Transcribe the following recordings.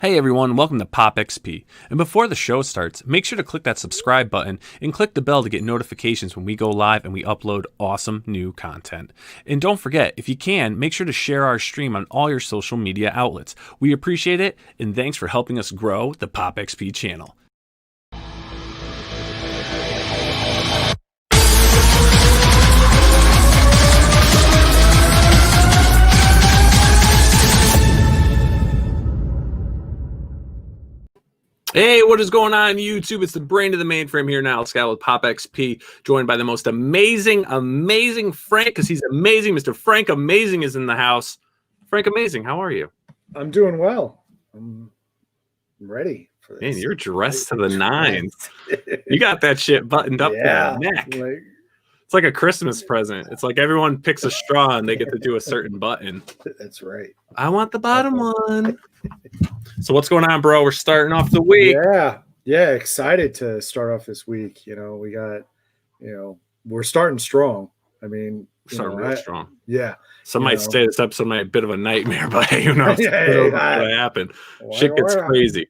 Hey everyone, welcome to Pop XP. And before the show starts, make sure to click that subscribe button and click the bell to get notifications when we go live and we upload awesome new content. And don't forget, if you can, make sure to share our stream on all your social media outlets. We appreciate it, and thanks for helping us grow the Pop XP channel. Hey, what is going on YouTube? It's the brain of the mainframe here now, Scala with Pop XP, joined by the most amazing Frank, because he's amazing. Mr. Frank Amazing is in the house. Frank Amazing, how are you? I'm doing well. I'm ready for this. Man, you're dressed to the nines. You got that shit buttoned up to the neck. It's like a Christmas present. It's like everyone picks a straw and they get to do a certain button. That's right. I want the bottom one. So what's going on, bro? We're starting off the week. Yeah, excited to start off this week. You know, we got, we're starting strong. I mean, starting real strong. Yeah. Some might say this episode might be a bit of a nightmare, but hey, who knows what happened. Shit gets crazy.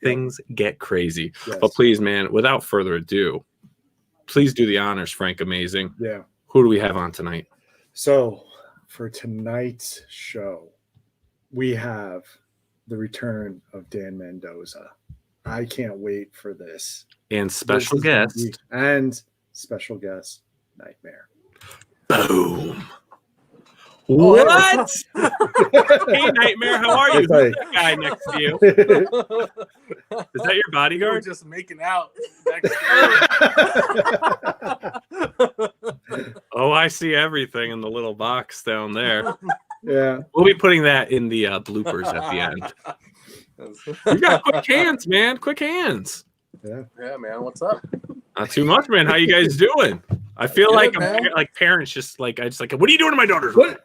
Things get crazy. Yes. But please, man, without further ado, please do the honors, Frank Amazing. Yeah. Who do we have on tonight? So for tonight's show, we have the return of Dan Mendoza. I can't wait for this. And special guest. Knightmare. Boom. What? Hey, Knightmare, how are you? Who's that guy next to you? Is that your bodyguard? We're just making out next to Oh, I see everything in the little box down there. Yeah. We'll be putting that in the bloopers at the end. You got quick hands, man. Quick hands. Yeah, man. What's up? Not too much, man. How you guys doing? I feel good, like parents just like what are you doing to my daughters? What?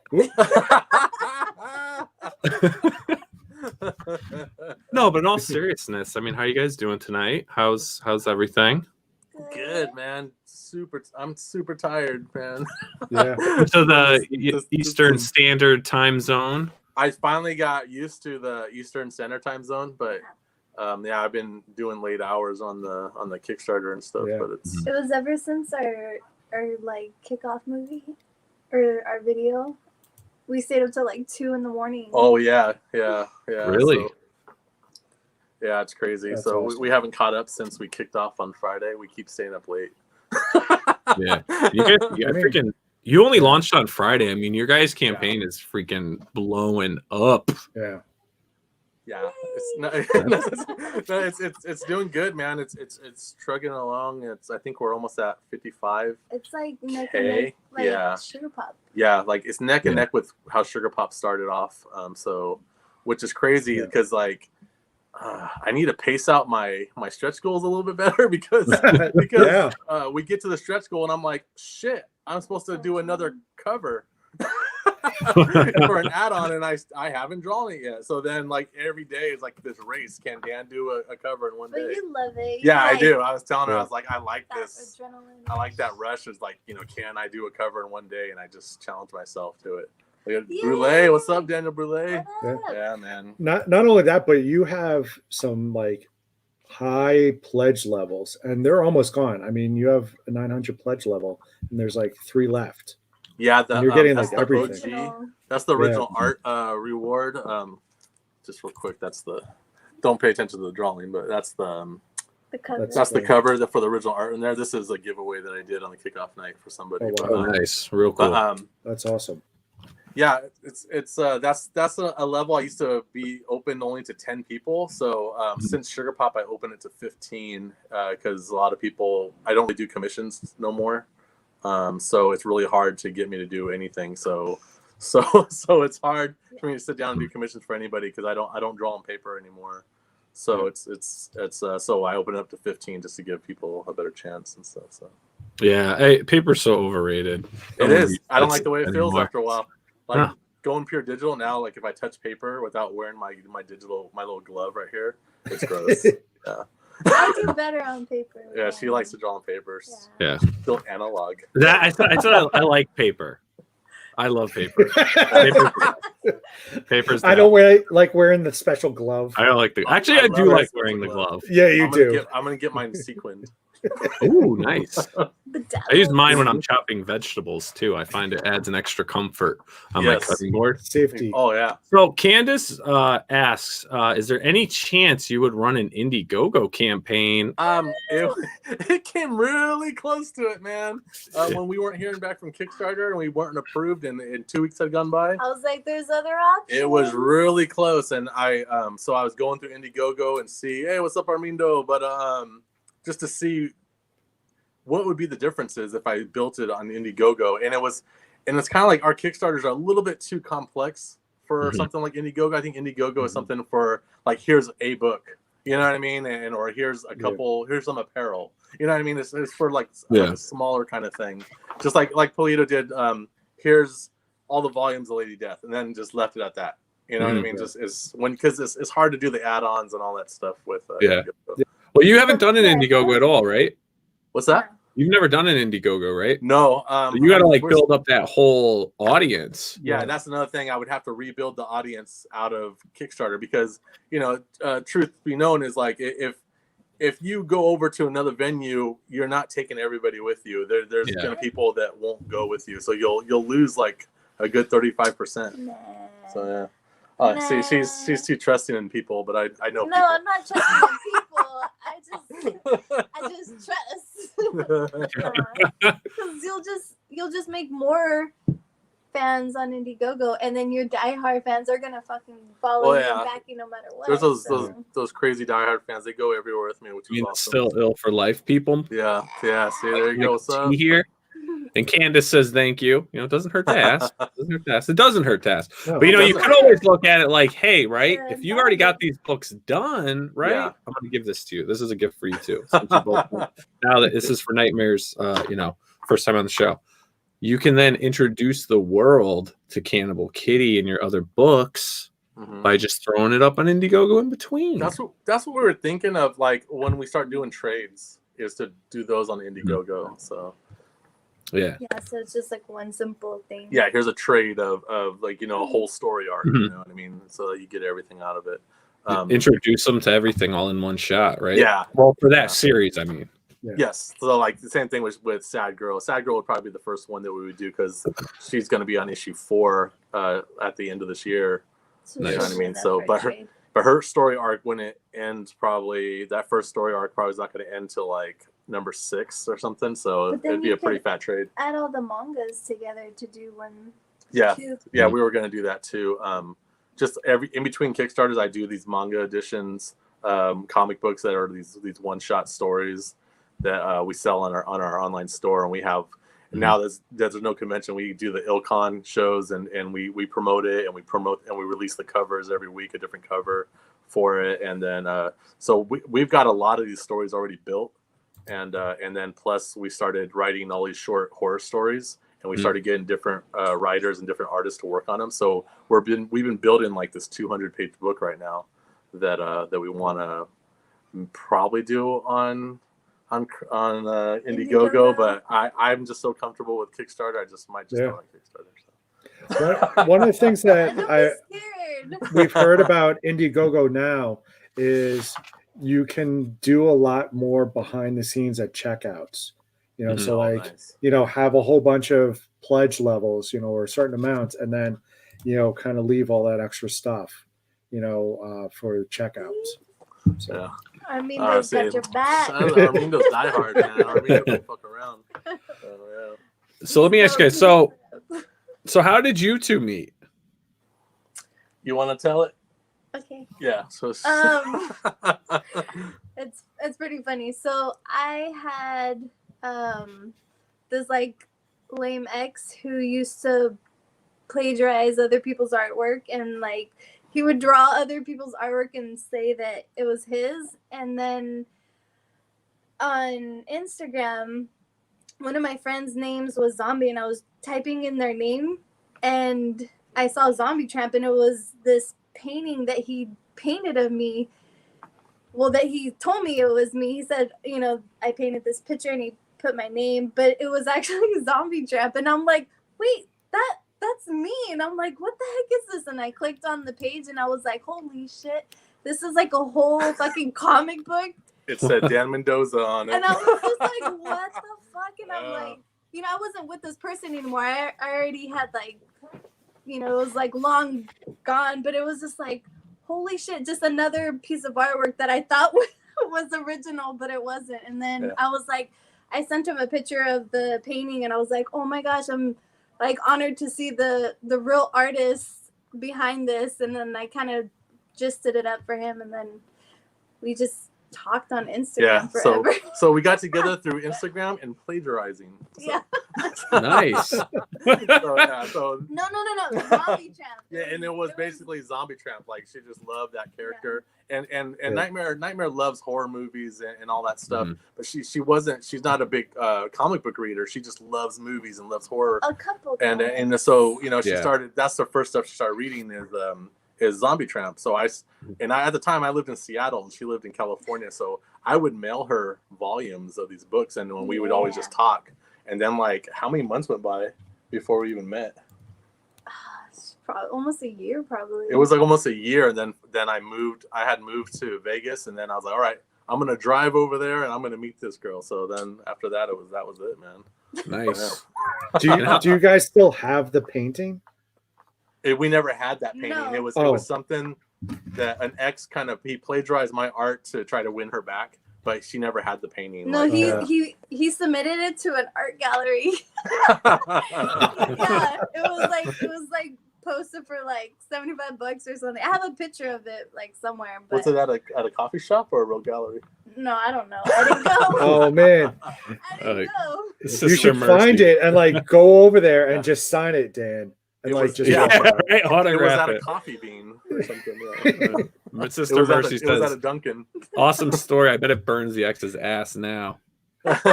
No, but in all seriousness, I mean, how you guys doing tonight? How's everything? Good, man. I'm super tired, man. Yeah. So the Eastern Standard Time Zone. I finally got used to the Eastern Standard Time Zone, but I've been doing late hours on the Kickstarter and stuff. Yeah. But it was ever since our like kickoff movie or our video. We stayed up till like 2 in the morning. Oh yeah. Really? So, yeah, it's crazy. That's so awesome. we haven't caught up since we kicked off on Friday. We keep staying up late. Yeah. You only launched on Friday. I mean, your guys' campaign is freaking blowing up. Yeah. Yeah, it's doing good, man. It's trucking along. I think we're almost at 55. It's like neck and neck, like Sugar Pop. Yeah, like it's neck and neck with how Sugar Pop started off. So, which is crazy because like I need to pace out my stretch goals a little bit better because we get to the stretch goal and I'm like, shit, I'm supposed to do another cover. For an add-on, and I haven't drawn it yet. So then, like every day is like this race. Can Dan do a cover in one day? But you love it. Yeah, I do. I was telling her, I was like, I like this. Adrenaline I like that rush. Is like, can I do a cover in one day? And I just challenge myself to it. Brule, what's up, Daniel Brule? Yeah, man. Not only that, but you have some like high pledge levels, and they're almost gone. I mean, you have a 900 pledge level, and there's like 3 left. Yeah, you're getting like the everything. OG. That's the original art reward. Just real quick, that's the. Don't pay attention to the drawing, but that's the cover. That's the cover for the original art in there. This is a giveaway that I did on the kickoff night for somebody. Oh, wow. Nice, real cool. That's awesome. Yeah, that's a level I used to be open only to 10 people. So since Sugar Pop, I opened it to 15 because a lot of people I don't really do commissions no more. So it's really hard to get me to do anything. So it's hard for me to sit down and do commissions for anybody because I don't draw on paper anymore. So it's so I open it up to 15 just to give people a better chance and stuff. So yeah, paper's so overrated. It is. I don't like the way it feels after a while. Like going pure digital now. Like if I touch paper without wearing my little glove right here, it's gross. Yeah. I do better on paper. Yeah, she likes to draw on paper. Yeah. Still analog. I like paper. I love paper. Papers. I don't like wearing the special glove. I don't like the. Actually, I do like wearing the glove. Yeah, you do. I'm gonna get mine sequined. Ooh, nice. I use mine when I'm Bedazzled. chopping vegetables too. I find it adds an extra comfort on my cutting board. Safety. Oh yeah. So Candace asks, is there any chance you would run an Indiegogo campaign? It came really close to it, man. When we weren't hearing back from Kickstarter and we weren't approved, and 2 weeks had gone by. I was like, there's other options. It was really close, and I was going through Indiegogo and see, hey, what's up, Armindo? But just to see what would be the differences if I built it on Indiegogo, and it's kind of like our Kickstarters are a little bit too complex for something like Indiegogo. I think Indiegogo is something for like, here's a book, you know what I mean, or here's a couple, here's some apparel, you know what I mean. It's for like a smaller kind of thing, just like Polito did. Here's all the volumes of Lady Death, and then just left it at that. You know what I mean? Just because it's hard to do the add-ons and all that stuff with. Indiegogo. Well, you haven't done an Indiegogo at all, right? What's that? You've never done an Indiegogo, right? No. So you got to like build up that whole audience. Yeah, that's another thing. I would have to rebuild the audience out of Kickstarter because, truth be known is like if you go over to another venue, you're not taking everybody with you. There's going to people that won't go with you, so you'll lose like a good 35%. Nah. So yeah. See, she's too trusting in people, but I know. No, people. I'm not trusting in people. I just trust. Because you'll just make more fans on Indiegogo, and then your diehard fans are gonna fucking follow you and back you no matter what. There's those crazy diehard fans. They go everywhere with me, which is awesome. Still ill for life, people. Yeah. See, there you go. What's up? Here. And Candace says thank you. It doesn't hurt to ask. It doesn't hurt to ask. No, but you could always look at it like, hey, right? Yeah, if you've already got these books done, right? Yeah. I'm going to give this to you. This is a gift for you too. Since you both now that this is for Nightmare's, first time on the show, you can then introduce the world to Cannibal Kitty and your other books by just throwing it up on Indiegogo in between. That's what we were thinking of. Like when we start doing trades, is to do those on Indiegogo. So. Yeah, so it's just like one simple thing. Yeah, here's a trade of like, a whole story arc, you know what I mean? So you get everything out of it. Introduce them to everything all in one shot, right? Yeah. Well, for that series, I mean. Yeah. Yes. So like the same thing with Sad Girl. Sad Girl would probably be the first one that we would do because she's going to be on issue 4 at the end of this year. So you know what I mean? that's So, very but her story arc, when it ends, probably that first story arc probably is not going to end till like number 6 or something. So it'd be a pretty fat trade. add all the mangas together to do one. Yeah. Two. Yeah, we were going to do that too. Just in between Kickstarters, I do these manga editions, comic books that are these one-shot stories that we sell on our online store, and we have now there's no convention. We do the Ilcon shows and we promote it, and we release the covers every week, a different cover for it, and then so we've got a lot of these stories already built, and then plus we started writing all these short horror stories, and we started getting different writers and different artists to work on them. So we've been building like this 200-page book right now that we want to probably do on Indiegogo, but I'm just so comfortable with Kickstarter. I just might just go on Kickstarter. So. One of the things that scared. we've heard about Indiegogo now is you can do a lot more behind the scenes at checkouts. So have a whole bunch of pledge levels, or certain amounts, and then kind of leave all that extra stuff, for checkouts. So. Yeah. Armindo's got your back. Armindo's diehard, man. Armindo don't fuck around. So let me ask you guys. So how did you two meet? You want to tell it? Okay. Yeah. So. It's pretty funny. So I had this like lame ex who used to plagiarize other people's artwork, and like he would draw other people's artwork and say that it was his. And then on Instagram, one of my friends' names was Zombie, and I was typing in their name, and I saw Zombie Tramp, and it was this painting that he painted of me. Well, that he told me it was me. He said, I painted this picture, and he put my name, but it was actually Zombie Tramp. And I'm like, wait, that's me. And I'm like, what the heck is this? And I clicked on the page and I was like, holy shit, this is like a whole fucking comic book. It said Dan Mendoza on it. And I was just like, what the fuck? And I'm like, you know, I wasn't with this person anymore. I already had like, you know, it was like long gone, but it was just like, holy shit, just another piece of artwork that I thought was original, but it wasn't. And then I was like, I sent him a picture of the painting and I was like, oh my gosh, I'm like honored to see the real artist behind this. And then I kind of gisted it up for him, and then we just talked on Instagram forever. So we got together through Instagram and plagiarizing. Yeah. Nice. So No, Zombie Tramp. Yeah, and it was basically Zombie Tramp. Like, she just loved that character. Yeah. And Knightmare loves horror movies and all that stuff. But she's not a big comic book reader. She just loves movies and loves horror. A couple. And so, you know, she started. That's the first stuff she started reading is Zombie Tramp. So I at the time I lived in Seattle and she lived in California, so I would mail her volumes of these books, and when we would always just talk. And then, like, how many months went by before we even met? Probably almost a year, probably. It was like almost a year, and then I had moved to Vegas, and then I was like, all right, I'm gonna drive over there and I'm gonna meet this girl. So then after that that was it, man. Nice. Do you guys still have the painting? We never had that painting. No. It was something that an ex he plagiarized my art to try to win her back, but she never had the painting. No, he submitted it to an art gallery. Yeah, it was like posted for like $75 or something. I have a picture of it like somewhere. But was it at a coffee shop or a real gallery? No, I don't know. I didn't go. Oh man, I didn't go. You should find it and like go over there and just sign it, Dan. And Right, autograph it was at it. a coffee bean or something. My sister Mercy it was says, at a Dunkin'. awesome story. I bet it burns the ex's ass now. Right?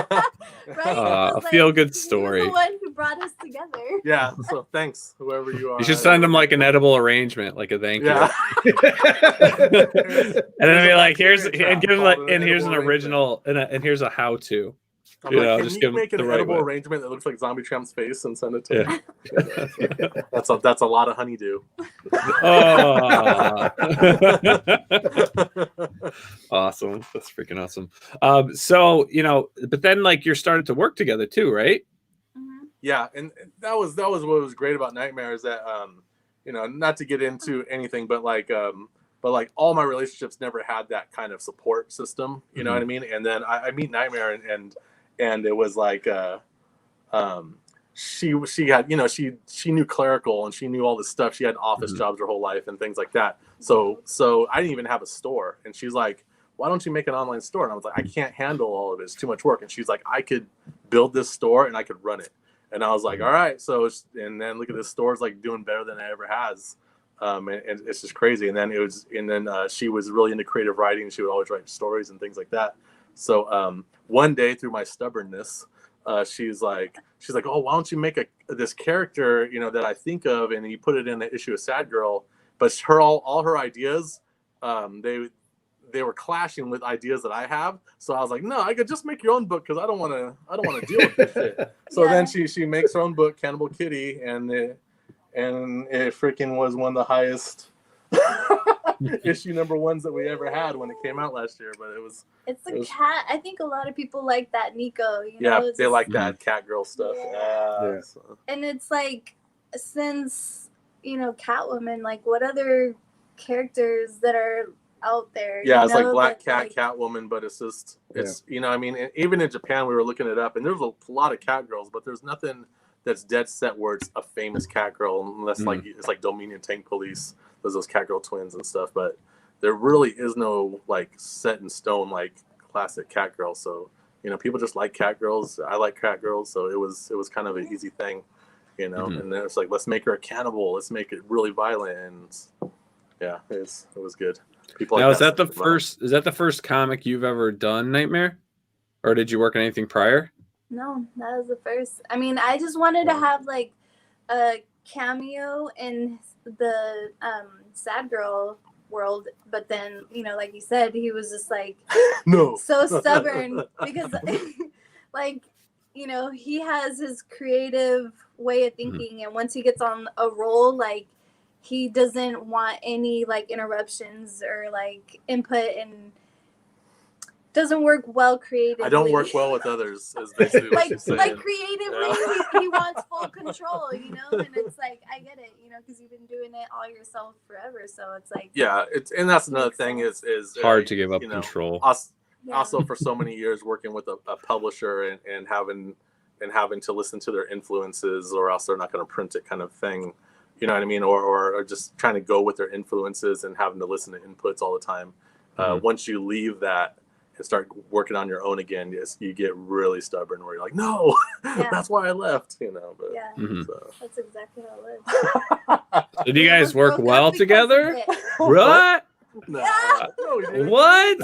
A feel-good story. He was the one who brought us together. Yeah, so thanks, whoever you are. You should send them like an edible arrangement, like a thank you. Yeah. And then be like, here's an original and here's a how-to. Can you make an edible arrangement that looks like Zombie Tramp's face and send it to me? That's a lot of honeydew. Oh. Awesome. That's freaking awesome. So, you know, but then like you're starting to work together too, right? Mm-hmm. Yeah, and that was what was great about Knightmare is that you know, not to get into anything, but like all my relationships never had that kind of support system, you know what I mean? And then I meet Knightmare and it was like she had, you know, she knew clerical and she knew all this stuff. She had office jobs her whole life and things like that. So I didn't even have a store. And she's like, why don't you make an online store? And I was like, I can't handle all of it. It's too much work. And she's like, I could build this store and I could run it. And I was like, all right. So and then look at this store is like doing better than it ever has. And it's just crazy. And then she was really into creative writing. She would always write stories and things like that. So one day through my stubbornness, she's like, oh, why don't you make this character, you know, that I think of, and you put it in the issue of Sad Girl. But all her ideas, they were clashing with ideas that I have. So I was like, no, I could just make your own book because I don't want to deal with this shit. So then she makes her own book, Cannibal Kitty, and it freaking was one of the highest issue number ones that we ever had when it came out last year. But it's a cat. I think a lot of people like that Nico. You know, they like that cat girl stuff. Yeah. So. And it's like, since, you know, Catwoman, like what other characters that are out there? Yeah, it's like Black Cat, Catwoman, but it's you know, I mean, even in Japan we were looking it up, and there's a lot of cat girls, but there's nothing that's dead set where it's a famous cat girl, unless like it's like Dominion Tank Police. There's those cat girl twins and stuff, but there really is no like set in stone like classic cat girl. So, you know, people just like cat girls. I like cat girls, so it was kind of an easy thing, you know. And then it's like, let's make her a cannibal. Let's make it really violent, and yeah, it was good. People now, like is that the first comic you've ever done, Knightmare, or did you work on anything prior? No, that was the first. I mean, I just wanted to have like a cameo in the Sad Girl world, but then, you know, like you said, he was just like no, so stubborn because like you know, he has his creative way of thinking, and once he gets on a roll, like he doesn't want any like interruptions or like input, and doesn't work well creatively. I don't work well with others, is basically what she's saying. Like creatively, he wants full control, you know, and it's like, I get it, you know, because you've been doing it all yourself forever, so it's like, yeah, and that's another thing is hard to give up control. Also, for so many years working with a publisher and having to listen to their influences, or else they're not going to print it, kind of thing. You know what I mean? Or just trying to go with their influences and having to listen to inputs all the time. Once you leave that and start working on your own again, you get really stubborn where you're like, no, that's why I left, you know. But, so. That's exactly how it is. Did you guys work well together? What? No, we didn't. What?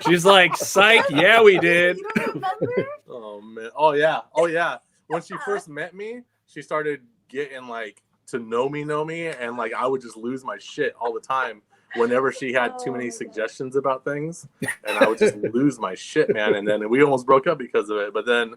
She's like, psych, yeah, we did. You don't remember? Oh, man. Oh, yeah. When she first met me, she started getting, like, to know me, and, like, I would just lose my shit all the time whenever she had too many suggestions about things, and I would just lose my shit, man. And then we almost broke up because of it. But then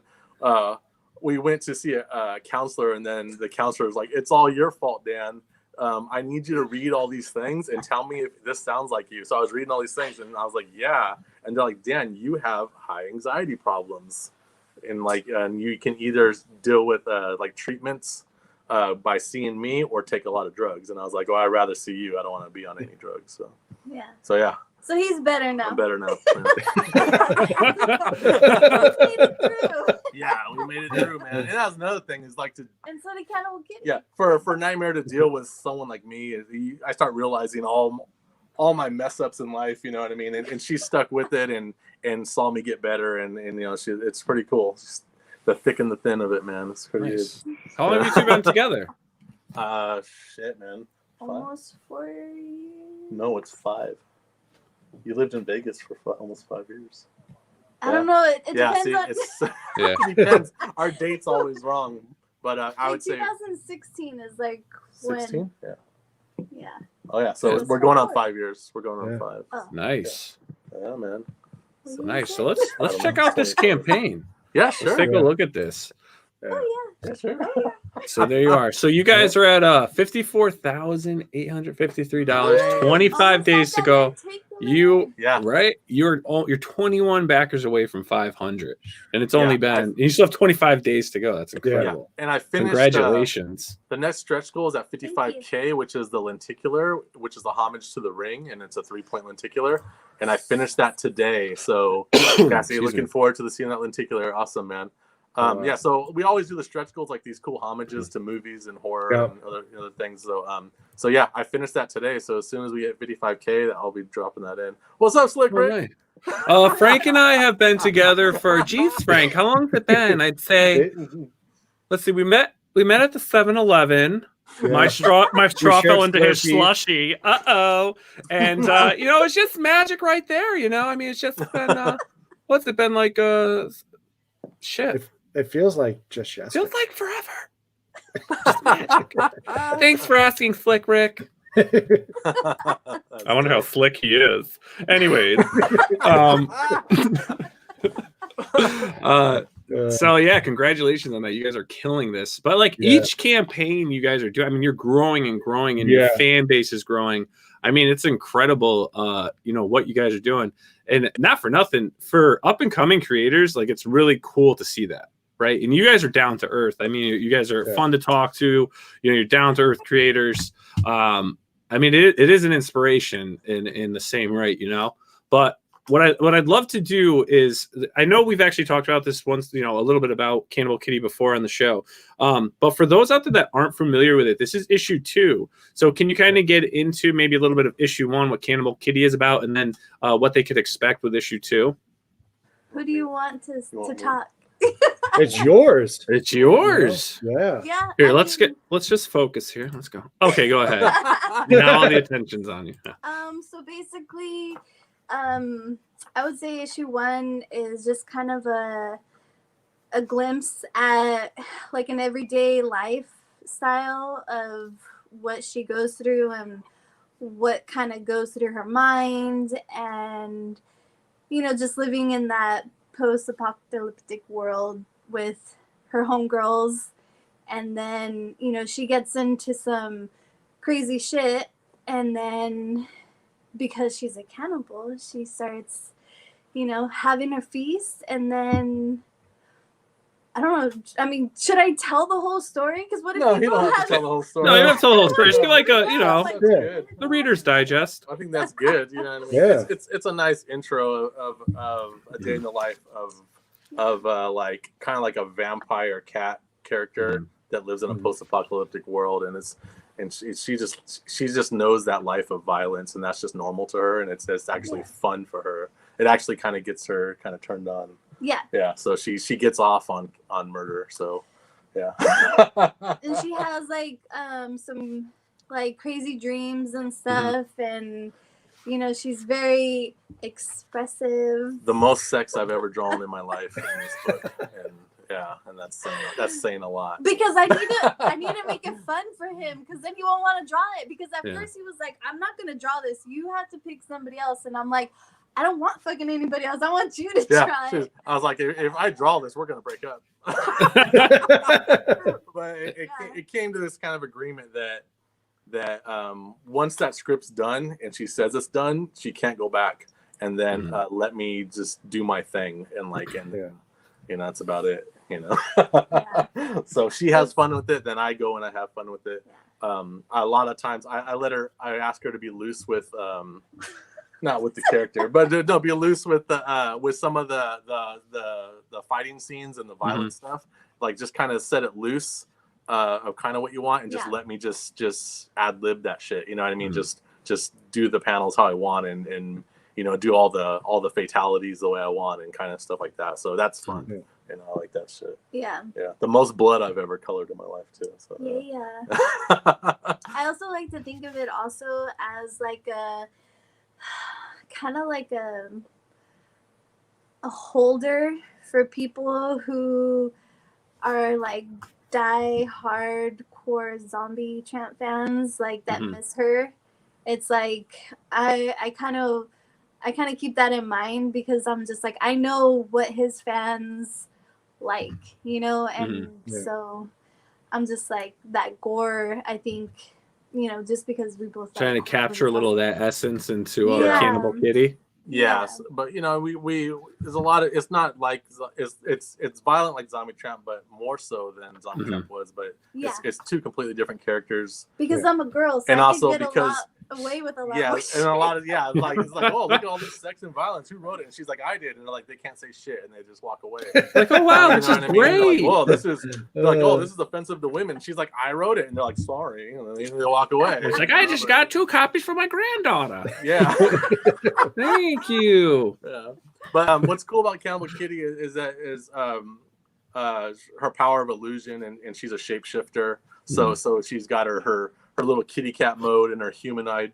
we went to see a counselor, and then the counselor was like, it's all your fault, Dan. I need you to read all these things and tell me if this sounds like you. So I was reading all these things, and I was like, yeah. And they're like, Dan, you have high anxiety problems, and like, and you can either deal with like treatments by seeing me, or take a lot of drugs. And I was like, oh, I'd rather see you. I don't want to be on any drugs. So yeah. So he's better now. I'm better now. Yeah, we made it through, man. And that's another thing, is like to. And so the Cannibal Kitty. Yeah, for Nightmare to deal with someone like me, I start realizing all my mess ups in life. You know what I mean? And she stuck with it and saw me get better, and you know, it's pretty cool. Just the thick and the thin of it, man. It's pretty good. How long have you two been together? Shit, man. 5? Almost 4 years. No, it's 5. You lived in Vegas for almost 5 years. I don't know. It depends on. It depends. Our date's always wrong, but I would say 2016 is like 16. When. Yeah. Oh yeah. So we're going on 5 years. We're going on 5. Oh. Nice. Yeah, man. Nice. So let's check out this campaign. Yeah, sure. Let's take a look at this. Oh yeah. Sure. So there you are. So you guys are at $54,853. 25 days to go. Right? You're 21 backers away from 500, and it's only been. You still have 25 days to go. That's incredible. Yeah. And I finished. Congratulations. The next stretch goal is at 55K, which is the lenticular, which is the homage to the ring, and it's a 3-point lenticular. And I finished that today. So, Cassie, looking forward to seeing that lenticular. Awesome, man. Yeah, so we always do the stretch goals, like these cool homages to movies and horror and other things. So yeah, I finished that today. So as soon as we hit 55K, I'll be dropping that in. What's up, Slick Rick? Right. Frank and I have been together for Frank. How long has it been? I'd say, let's see, we met at the 7-Eleven. Yeah. My straw fell into his slushy. And you know, it's just magic right there. You know, I mean, it's just been what's it been like? Shit. It feels like just yesterday. Feels like forever. Just magic. Thanks for asking, Slick Rick. I wonder how slick he is. Anyways, so yeah, congratulations on that. You guys are killing this. But like each campaign you guys are doing, I mean, you're growing and growing, and your fan base is growing. I mean, it's incredible, you know, what you guys are doing. And not for nothing, for up and coming creators, like it's really cool to see that, right? And you guys are down to earth. I mean, you guys are fun to talk to. You know, you're down to earth creators. I mean, it is an inspiration in the same right, you know. But what I'd love to do is, I know we've actually talked about this once, you know, a little bit about Cannibal Kitty before on the show. But for those out there that aren't familiar with it, this is issue 2. So can you kind of get into maybe a little bit of issue 1, what Cannibal Kitty is about, and then what they could expect with issue 2? Who do you want to talk? It's yours. It's yours. Yeah. Here, let's just focus here. Let's go. Okay, go ahead. Now all the attention's on you. So basically, I would say issue 1 is just kind of a glimpse at like an everyday lifestyle of what she goes through and what kind of goes through her mind, and you know, just living in that post-apocalyptic world with her homegirls, and then, you know, she gets into some crazy shit, and then because she's a cannibal, she starts, you know, having a feast, and then I don't know. I mean, should I tell the whole story? Because what if No, you people don't have have to tell the whole story. No, you don't have to tell the whole story. Just give like a, you know, That's good. the Reader's Digest. I think that's good. You know what I mean? Yeah. It's a nice intro of a day in the life of like kind of like a vampire cat character that lives in a post-apocalyptic world, and she just knows that life of violence, and that's just normal to her, and it's actually fun for her. It actually kind of gets her kind of turned on. Yeah. Yeah. So she gets off on murder. So yeah. And she has like some like crazy dreams and stuff, and you know, she's very expressive. The most sex I've ever drawn in my life in this book, and yeah, and that's saying a lot. Because I need to make it fun for him, because then he won't want to draw it. Because at first he was like, "I'm not gonna draw this. You have to pick somebody else," and I'm like, I don't want fucking anybody else. I want you to try it. I was like, if I draw this, we're gonna break up. But it came to this kind of agreement that once that script's done and she says it's done, she can't go back, and then let me just do my thing, and you know, that's about it. You know, so she has fun with it, then I go and I have fun with it. A lot of times I ask her to be loose with not with the character, but no, be loose with the with some of the fighting scenes and the violent stuff. Like, just kind of set it loose of kind of what you want, and just let me just ad lib that shit. You know what I mean? Just do the panels how I want, and you know, do all the fatalities the way I want, and kind of stuff like that. So that's fun. You know, I like that shit. Yeah. The most blood I've ever colored in my life too. So I also like to think of it also as like a kind of like a holder for people who are like die hardcore Zombie Tramp fans, like that miss her. It's like I kind of keep that in mind, because I'm just like, I know what his fans like, you know, and so I'm just like, that gore, I think, you know, just because we both trying to capture a little of that essence into Cannibal Kitty. Yes, but you know, we there's a lot of, it's not like it's violent like Zombie Tramp, but more so than Zombie Tramp was. But it's two completely different characters. Because I'm a girl, so and I also can get because away with a lot. And a lot of like it's like, oh, look at all this sex and violence. Who wrote it? And she's like, I did. And they're like, they can't say shit, and they just walk away. Like, oh wow, this is great. Like, oh, this is like, oh, this is offensive to women. She's like, I wrote it, and they're like, sorry, and then they walk away. It's like, I just got 2 copies for my granddaughter. Yeah. Thank you. Yeah. But what's cool about Cannibal Kitty is her power of illusion, and she's a shapeshifter. So she's got her little kitty cat mode and her humanoid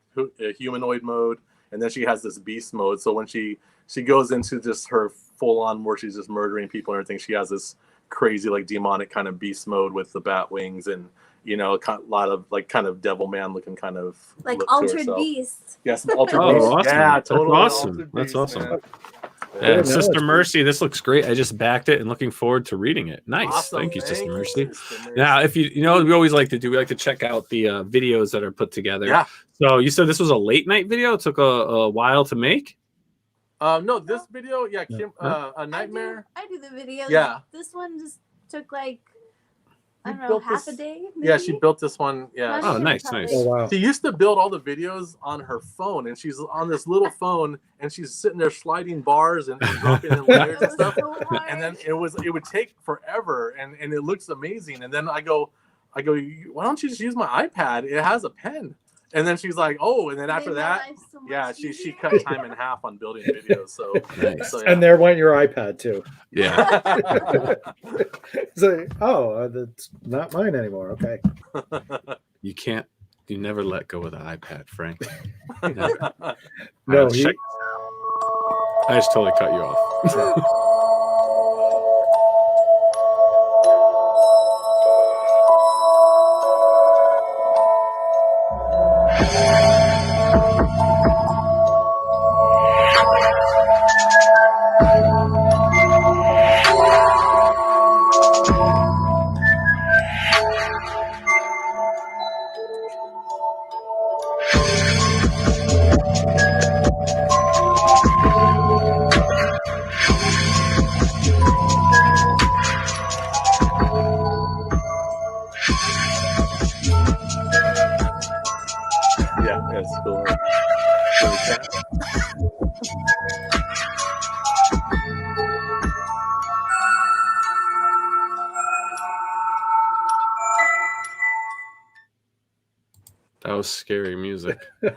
mode, and then she has this beast mode. So when she goes into just her full on where she's just murdering people and everything, she has this crazy like demonic kind of beast mode with the bat wings, and you know, a lot of like kind of devil man looking kind of like altered beast. Yes, altered beast. Awesome. Yeah, totally. Awesome. That's awesome. Man. And Sister Mercy, this looks great. I just backed it and looking forward to reading it. Nice. Awesome. Thank you, Sister Mercy. Now, if you know, we always like to check out the videos that are put together. Yeah. So you said this was a late night video? It took a while to make? No, this video, Kim, a Knightmare. I do the video. Yeah. This one just took like, I don't know, half a day? Maybe? Yeah, she built this one. Yeah. Oh, nice. Oh, wow. She used to build all the videos on her phone, and she's on this little phone, and she's sitting there sliding bars and dropping in layers and stuff. So and then it would take forever, and it looks amazing. And then I go, why don't you just use my iPad? It has a pen. And then she's like, oh, and then after that, she cut time in half on building videos. So, nice. So yeah. And there went your iPad too. Yeah. So, that's not mine anymore. Okay. You never let go of the iPad, Frank. No, I just totally cut you off. That was scary music. It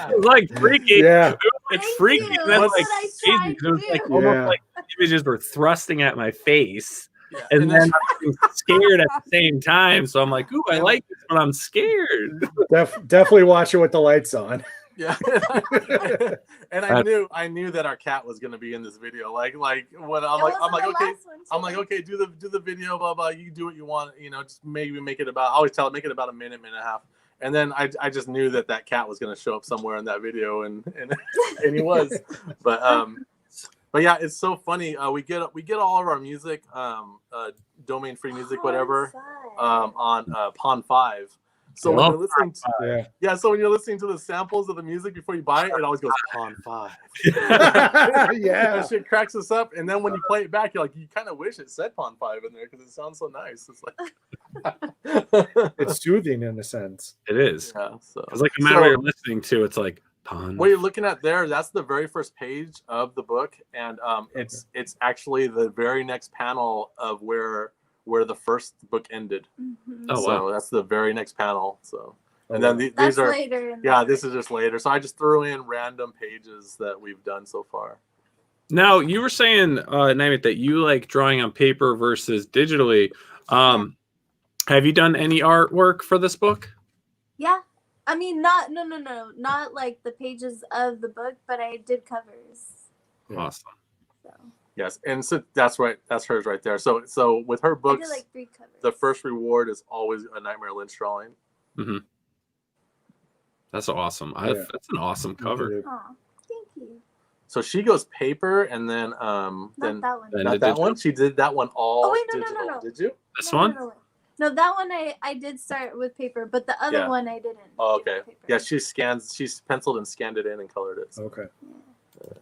was like freaky. Yeah. It's freaky. you. And then, That's like, what I crazy, tried 'cause it was to like do. almost Yeah. like images were thrusting at my face. Yeah, And then then I'm scared at the same time. So I'm like, ooh, I like this, but I'm scared. Definitely watch it with the lights on. yeah, and I knew that our cat was gonna be in this video. Like when I'm like okay, I'm like okay, do the video, blah blah. You do what you want, just maybe make it about. I always tell it make it about a minute and a half. And then I just knew that cat was gonna show up somewhere in that video, and he was. But yeah, it's so funny. We get all of our music, domain free music, whatever, on Pond 5. So when you're listening to, so when you're listening to the samples of the music before you buy it, it always goes Pond 5. Yeah. That shit cracks us up. And then when you play it back, you're like, you kind of wish it said Pond 5 in there because it sounds so nice. It's like It's soothing in a sense. It is. Yeah, so it's like no matter what you're listening to, it's like Pond. What you're looking at there, that's the very first page of the book, and it's actually the very next panel of where the first book ended. Mm-hmm. Oh, so wow. that's the very next panel. So, and then these are later. This is just later. So I just threw in random pages that we've done so far. Now you were saying, Nightmare, that you like drawing on paper versus digitally. Have you done any artwork for this book? Yeah, I mean, not like the pages of the book, but I did covers. Awesome. So. Yes, and so that's right. That's hers right there. So with her books, I did like 3 covers. The first reward is always a Nightmare Lynch drawing. Mm-hmm. That's awesome. That's an awesome cover. Aw, thank you. So she goes paper, and then Not that one. not that one. She did that one all. Oh wait, digital. no. Did you? This one? No, that one I did start with paper, but the other one I didn't. Oh, okay. Yeah, she's penciled and scanned it in and colored it. So. Okay.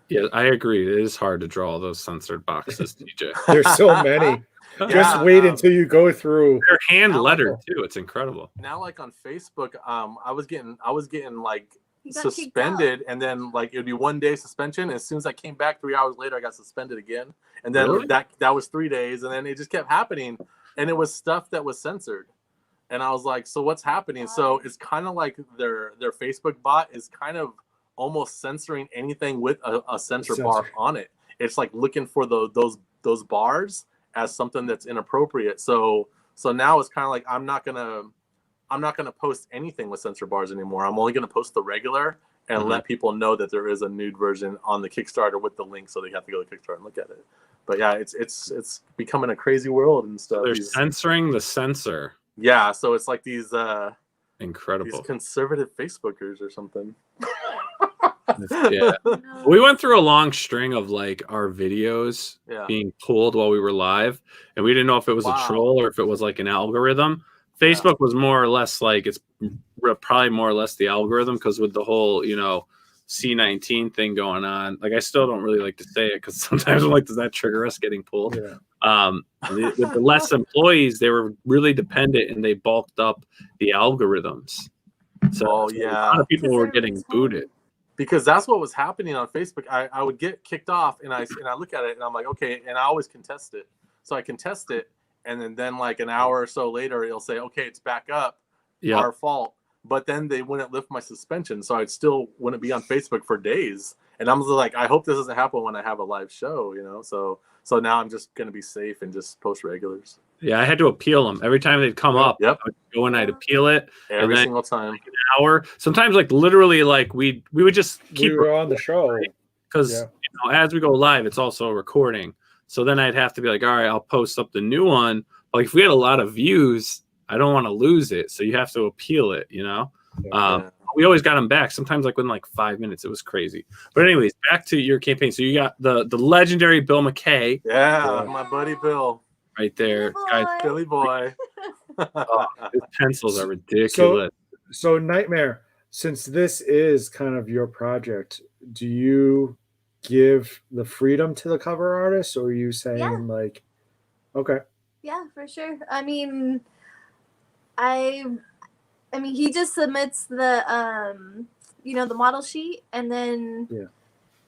Yeah, I agree. It is hard to draw those censored boxes, TJ. There's so many. Just wait until you go through. They're hand lettered too. It's incredible. Now, like on Facebook, I was getting like suspended, and then like it would be 1 day suspension. And as soon as I came back 3 hours later, I got suspended again, and then Really? that was 3 days, and then it just kept happening, and it was stuff that was censored, and I was like, so what's happening? So it's kind of like their Facebook bot is kind of almost censoring anything with a censor bar on it. It's like looking for those bars as something that's inappropriate. So now it's kind of like I'm not gonna post anything with censor bars anymore. I'm only gonna post the regular and let people know that there is a nude version on the Kickstarter with the link, so they have to go to Kickstarter and look at it. But yeah, it's becoming a crazy world and stuff. They're censoring the censor. Yeah, so it's like these incredible these conservative Facebookers or something. Yeah. We went through a long string of like our videos being pulled while we were live, and we didn't know if it was a troll or if it was like an algorithm. Facebook was more or less like it's probably more or less the algorithm, because with the whole C19 thing going on, like I still don't really like to say it because sometimes I'm like, does that trigger us getting pulled? With the less employees, they were really dependent and they bulked up the algorithms. So a lot of people were getting booted. Because that's what was happening on Facebook. I would get kicked off, and I look at it, and I'm like, okay, and I always contest it. So I contest it, and then like an hour or so later, it'll say, okay, it's back up. Our fault. But then they wouldn't lift my suspension, so I still wouldn't be on Facebook for days. And I'm like, I hope this doesn't happen when I have a live show, So now I'm just gonna be safe and just post regulars. Yeah, I had to appeal them every time they'd come up. Yep. I would go and I'd appeal it every single time. Like an hour. Sometimes, like literally, like we would just keep on the show because as we go live, it's also a recording. So then I'd have to be like, all right, I'll post up the new one. Like if we had a lot of views, I don't want to lose it, so you have to appeal it. We always got them back. Sometimes like within like 5 minutes, it was crazy. But anyways, back to your campaign. So you got the legendary Bill McKay. Yeah, my buddy Bill. Right there, Billy boy. His pencils are ridiculous. So Nightmare, since this is kind of your project, do you give the freedom to the cover artist, or are you saying like, okay? Yeah, for sure. I mean, he just submits the the model sheet, and then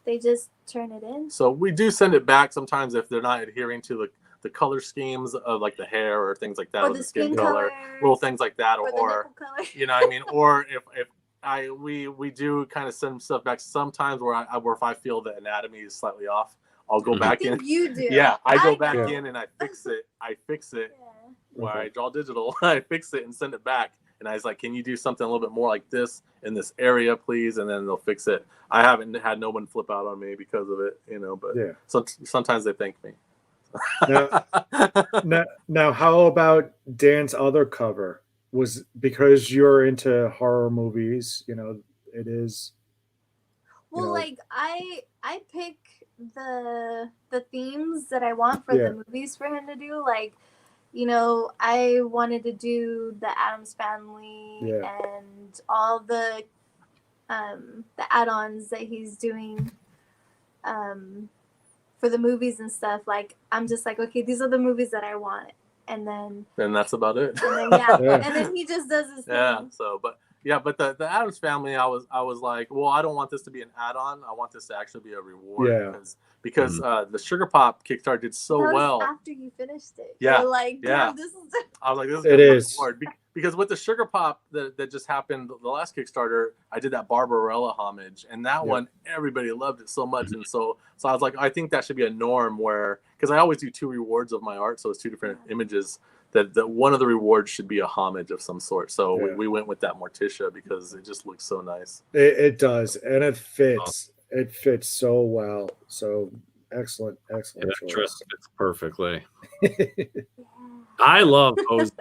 they just turn it in. So we do send it back sometimes if they're not adhering to the color schemes of like the hair or things like that, or the skin color, little things like that, or or you know what I mean, or if we do kind of send stuff back sometimes where if I feel the anatomy is slightly off, I'll go back in. You do. Yeah, I go back in and I fix it. Yeah. Where I draw digital, I fix it and send it back. And I was like, can you do something a little bit more like this in this area, please? And then they'll fix it. I haven't had no one flip out on me because of it, you know, but so sometimes they thank me. Now, how about Dan's other cover? Was because you're into horror movies, you know, it is. Well, like I pick the themes that I want for the movies for him to do. Like, you know, I wanted to do the Addams Family and all the add-ons that he's doing for the movies and stuff. Like, I'm just like, okay, these are the movies that I want, and then that's about it. And then, and then he just does his thing. Yeah. So, but the Addams Family, I was like, well, I don't want this to be an add-on. I want this to actually be a reward. Yeah. Because the Sugar Pop Kickstarter did so well. After you finished it. Yeah. You're like, damn, this is it. I was like, this is it is. Reward. Because with the Sugar Pop that just happened, the last Kickstarter, I did that Barbarella homage, and that one everybody loved it so much, and so I was like, I think that should be a norm where, because I always do 2 rewards of my art, so it's 2 different images. That one of the rewards should be a homage of some sort. So we went with that Morticia because it just looks so nice. It does, and it fits. It fits so well. So excellent choice. Fits perfectly. I love Jose.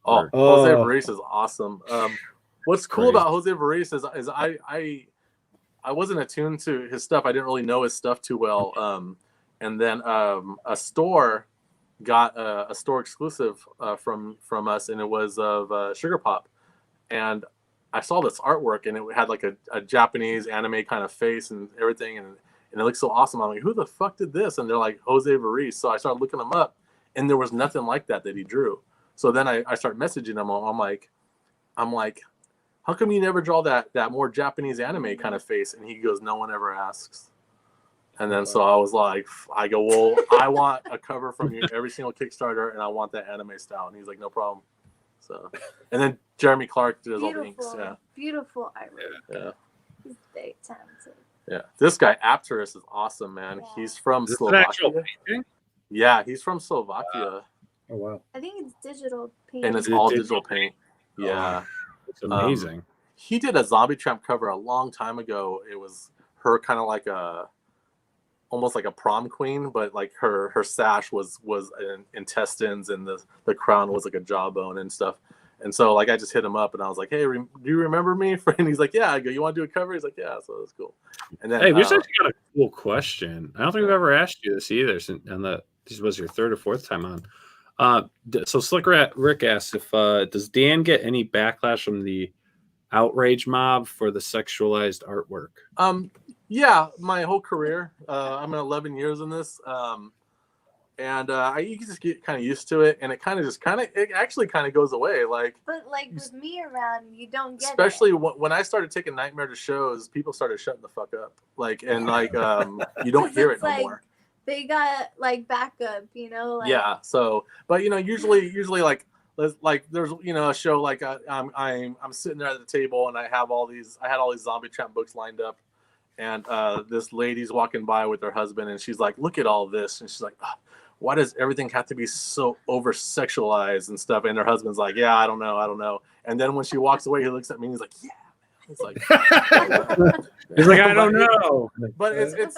Jose Varese is awesome. What's cool about Jose Varese is I wasn't attuned to his stuff. I didn't really know his stuff too well. And then a store got a store exclusive from us, and it was of Sugar Pop, and I saw this artwork, and it had like a Japanese anime kind of face and everything, and it looked so awesome. I'm like, who the fuck did this? And they're like, Jose Varese. So I started looking him up, and there was nothing like that he drew. So then I start messaging him. I'm like, how come you never draw that more Japanese anime kind of face? And he goes, no one ever asks. And then so I was like, I go, well, I want a cover from you every single Kickstarter, and I want that anime style. And he's like, no problem. So, and then Jeremy Clark does all the inks. Yeah, beautiful artwork. Yeah, he's very talented. Yeah, this guy Apteris is awesome, man. Yeah. He's from Slovakia. Yeah, he's from Slovakia. Oh wow! I think it's digital paint. And it's all digital paint. Yeah, it's amazing. He did a Zombie Tramp cover a long time ago. It was her kind of like almost like a prom queen, but like her sash was intestines, and the crown was like a jawbone and stuff. And so like I just hit him up, and I was like, hey, do you remember me? And he's like, yeah. I go, you want to do a cover? He's like, yeah. So that's cool. And then hey, we just actually got a cool question. I don't think we've ever asked you this either. This was your 3rd or 4th time on. So Slick Rick asked if does Dan get any backlash from the Outrage mob for the sexualized artwork? Yeah, my whole career. I'm 11 years in this, and you can just get kind of used to it, and it actually kind of goes away. But with me around, you don't get especially it. When I started taking Knightmare to shows, people started shutting the fuck up. You don't hear it no more. They got backup, you know. Yeah. So, but usually there's a show I'm sitting there at the table, and I had all these Zombie Tramp books lined up, and this lady's walking by with her husband, and she's like, look at all this, and she's like, oh, why does everything have to be so over sexualized and stuff? And her husband's like, yeah, I don't know. And then when she walks away, he looks at me and he's like, yeah. It's like he's like, I don't know. But it's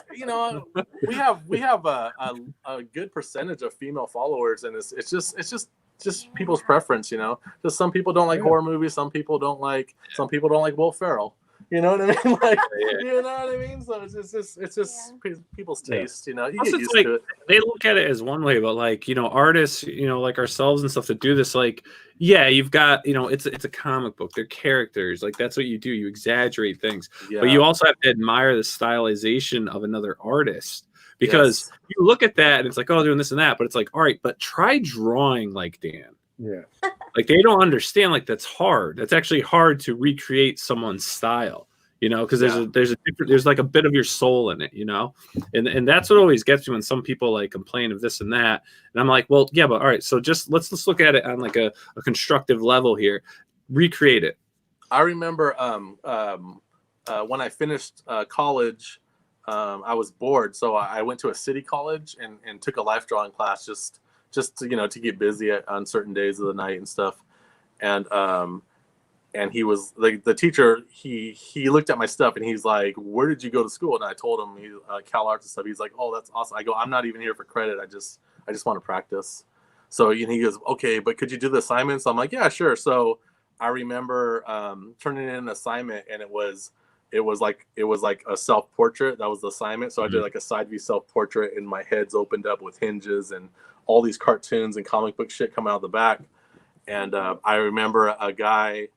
we have a good percentage of female followers, and it's just people's preference, Just some people don't like horror movies, some people don't like Will Ferrell. You know what I mean? You know what I mean? So it's just people's taste, You get used to it. They look at it as one way, but artists, like ourselves and stuff, to do this, you've got, it's a comic book. They're characters. That's what you do. You exaggerate things, but you also have to admire the stylization of another artist, because you look at that and it's like, oh, doing this and that, but it's like, all right, but try drawing like Dan. Yeah. They don't understand, that's hard. That's actually hard to recreate someone's style. you know, because there's like a bit of your soul in it, you know, and that's what always gets me when some people like complain of this and that, and I'm like, well, yeah, but all right, so just let's look at it on like a constructive level here, recreate it. I remember when I finished college, I was bored, so I went to a city college and took a life drawing class just to, you know, to get busy on certain days of the night and stuff. And he was like, the teacher, he looked at my stuff and he's like, where did you go to school? And I told him Cal Arts and stuff. He's like, oh, that's awesome. I go, I'm not even here for credit. I just want to practice. So he goes, okay, but could you do the assignments? I'm like, yeah, sure. So I remember turning in an assignment, and it was like a self-portrait. That was the assignment. So I did like a side view self-portrait, and my head's opened up with hinges and all these cartoons and comic book shit coming out the back. And I remember a guy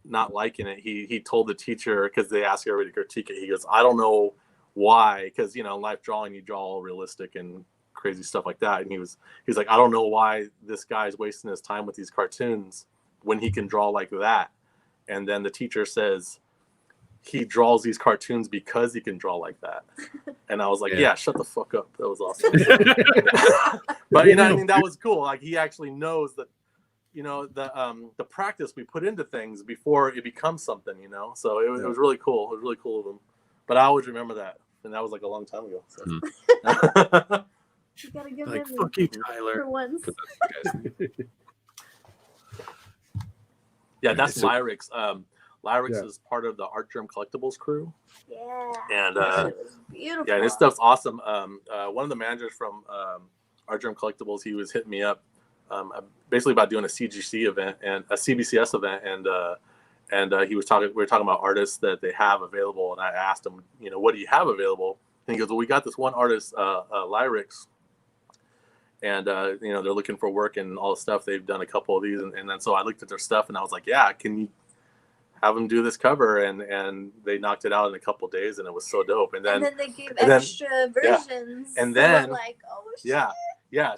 not liking it. He told the teacher, because they asked everybody to critique it, he goes, I don't know why, because, you know, life drawing, you draw all realistic and crazy stuff like that. And he's like, I don't know why this guy's wasting his time with these cartoons when he can draw like that. And then the teacher says he draws these cartoons because he can draw like that. And I was like, yeah, shut the fuck up. That was awesome. But you know what I mean? That was cool. Like, he actually knows that, you know, the practice we put into things before it becomes something, you know? So it was really cool. It was really cool of him. But I always remember that. And that was like a long time ago. So. You gotta give like, him fuck you, Tyler. for once. Yeah, that's Lyrics. Lyrics is part of the Art Germ Collectibles crew. Yeah. And it was beautiful. yeah, and his stuff's awesome. One of the managers from Art Germ Collectibles, he was hitting me up basically about doing a CGC event and a CBCS event, and we were talking about artists that they have available, and I asked him, you know, what do you have available? And he goes, well, we got this one artist, Lyrics, and you know, they're looking for work and all the stuff. They've done a couple of these, and then so I looked at their stuff, and I was like, yeah, can you have them do this cover? And they knocked it out in a couple of days, and it was so dope. And then they gave extra versions. And then so we're like, oh shit. Yeah,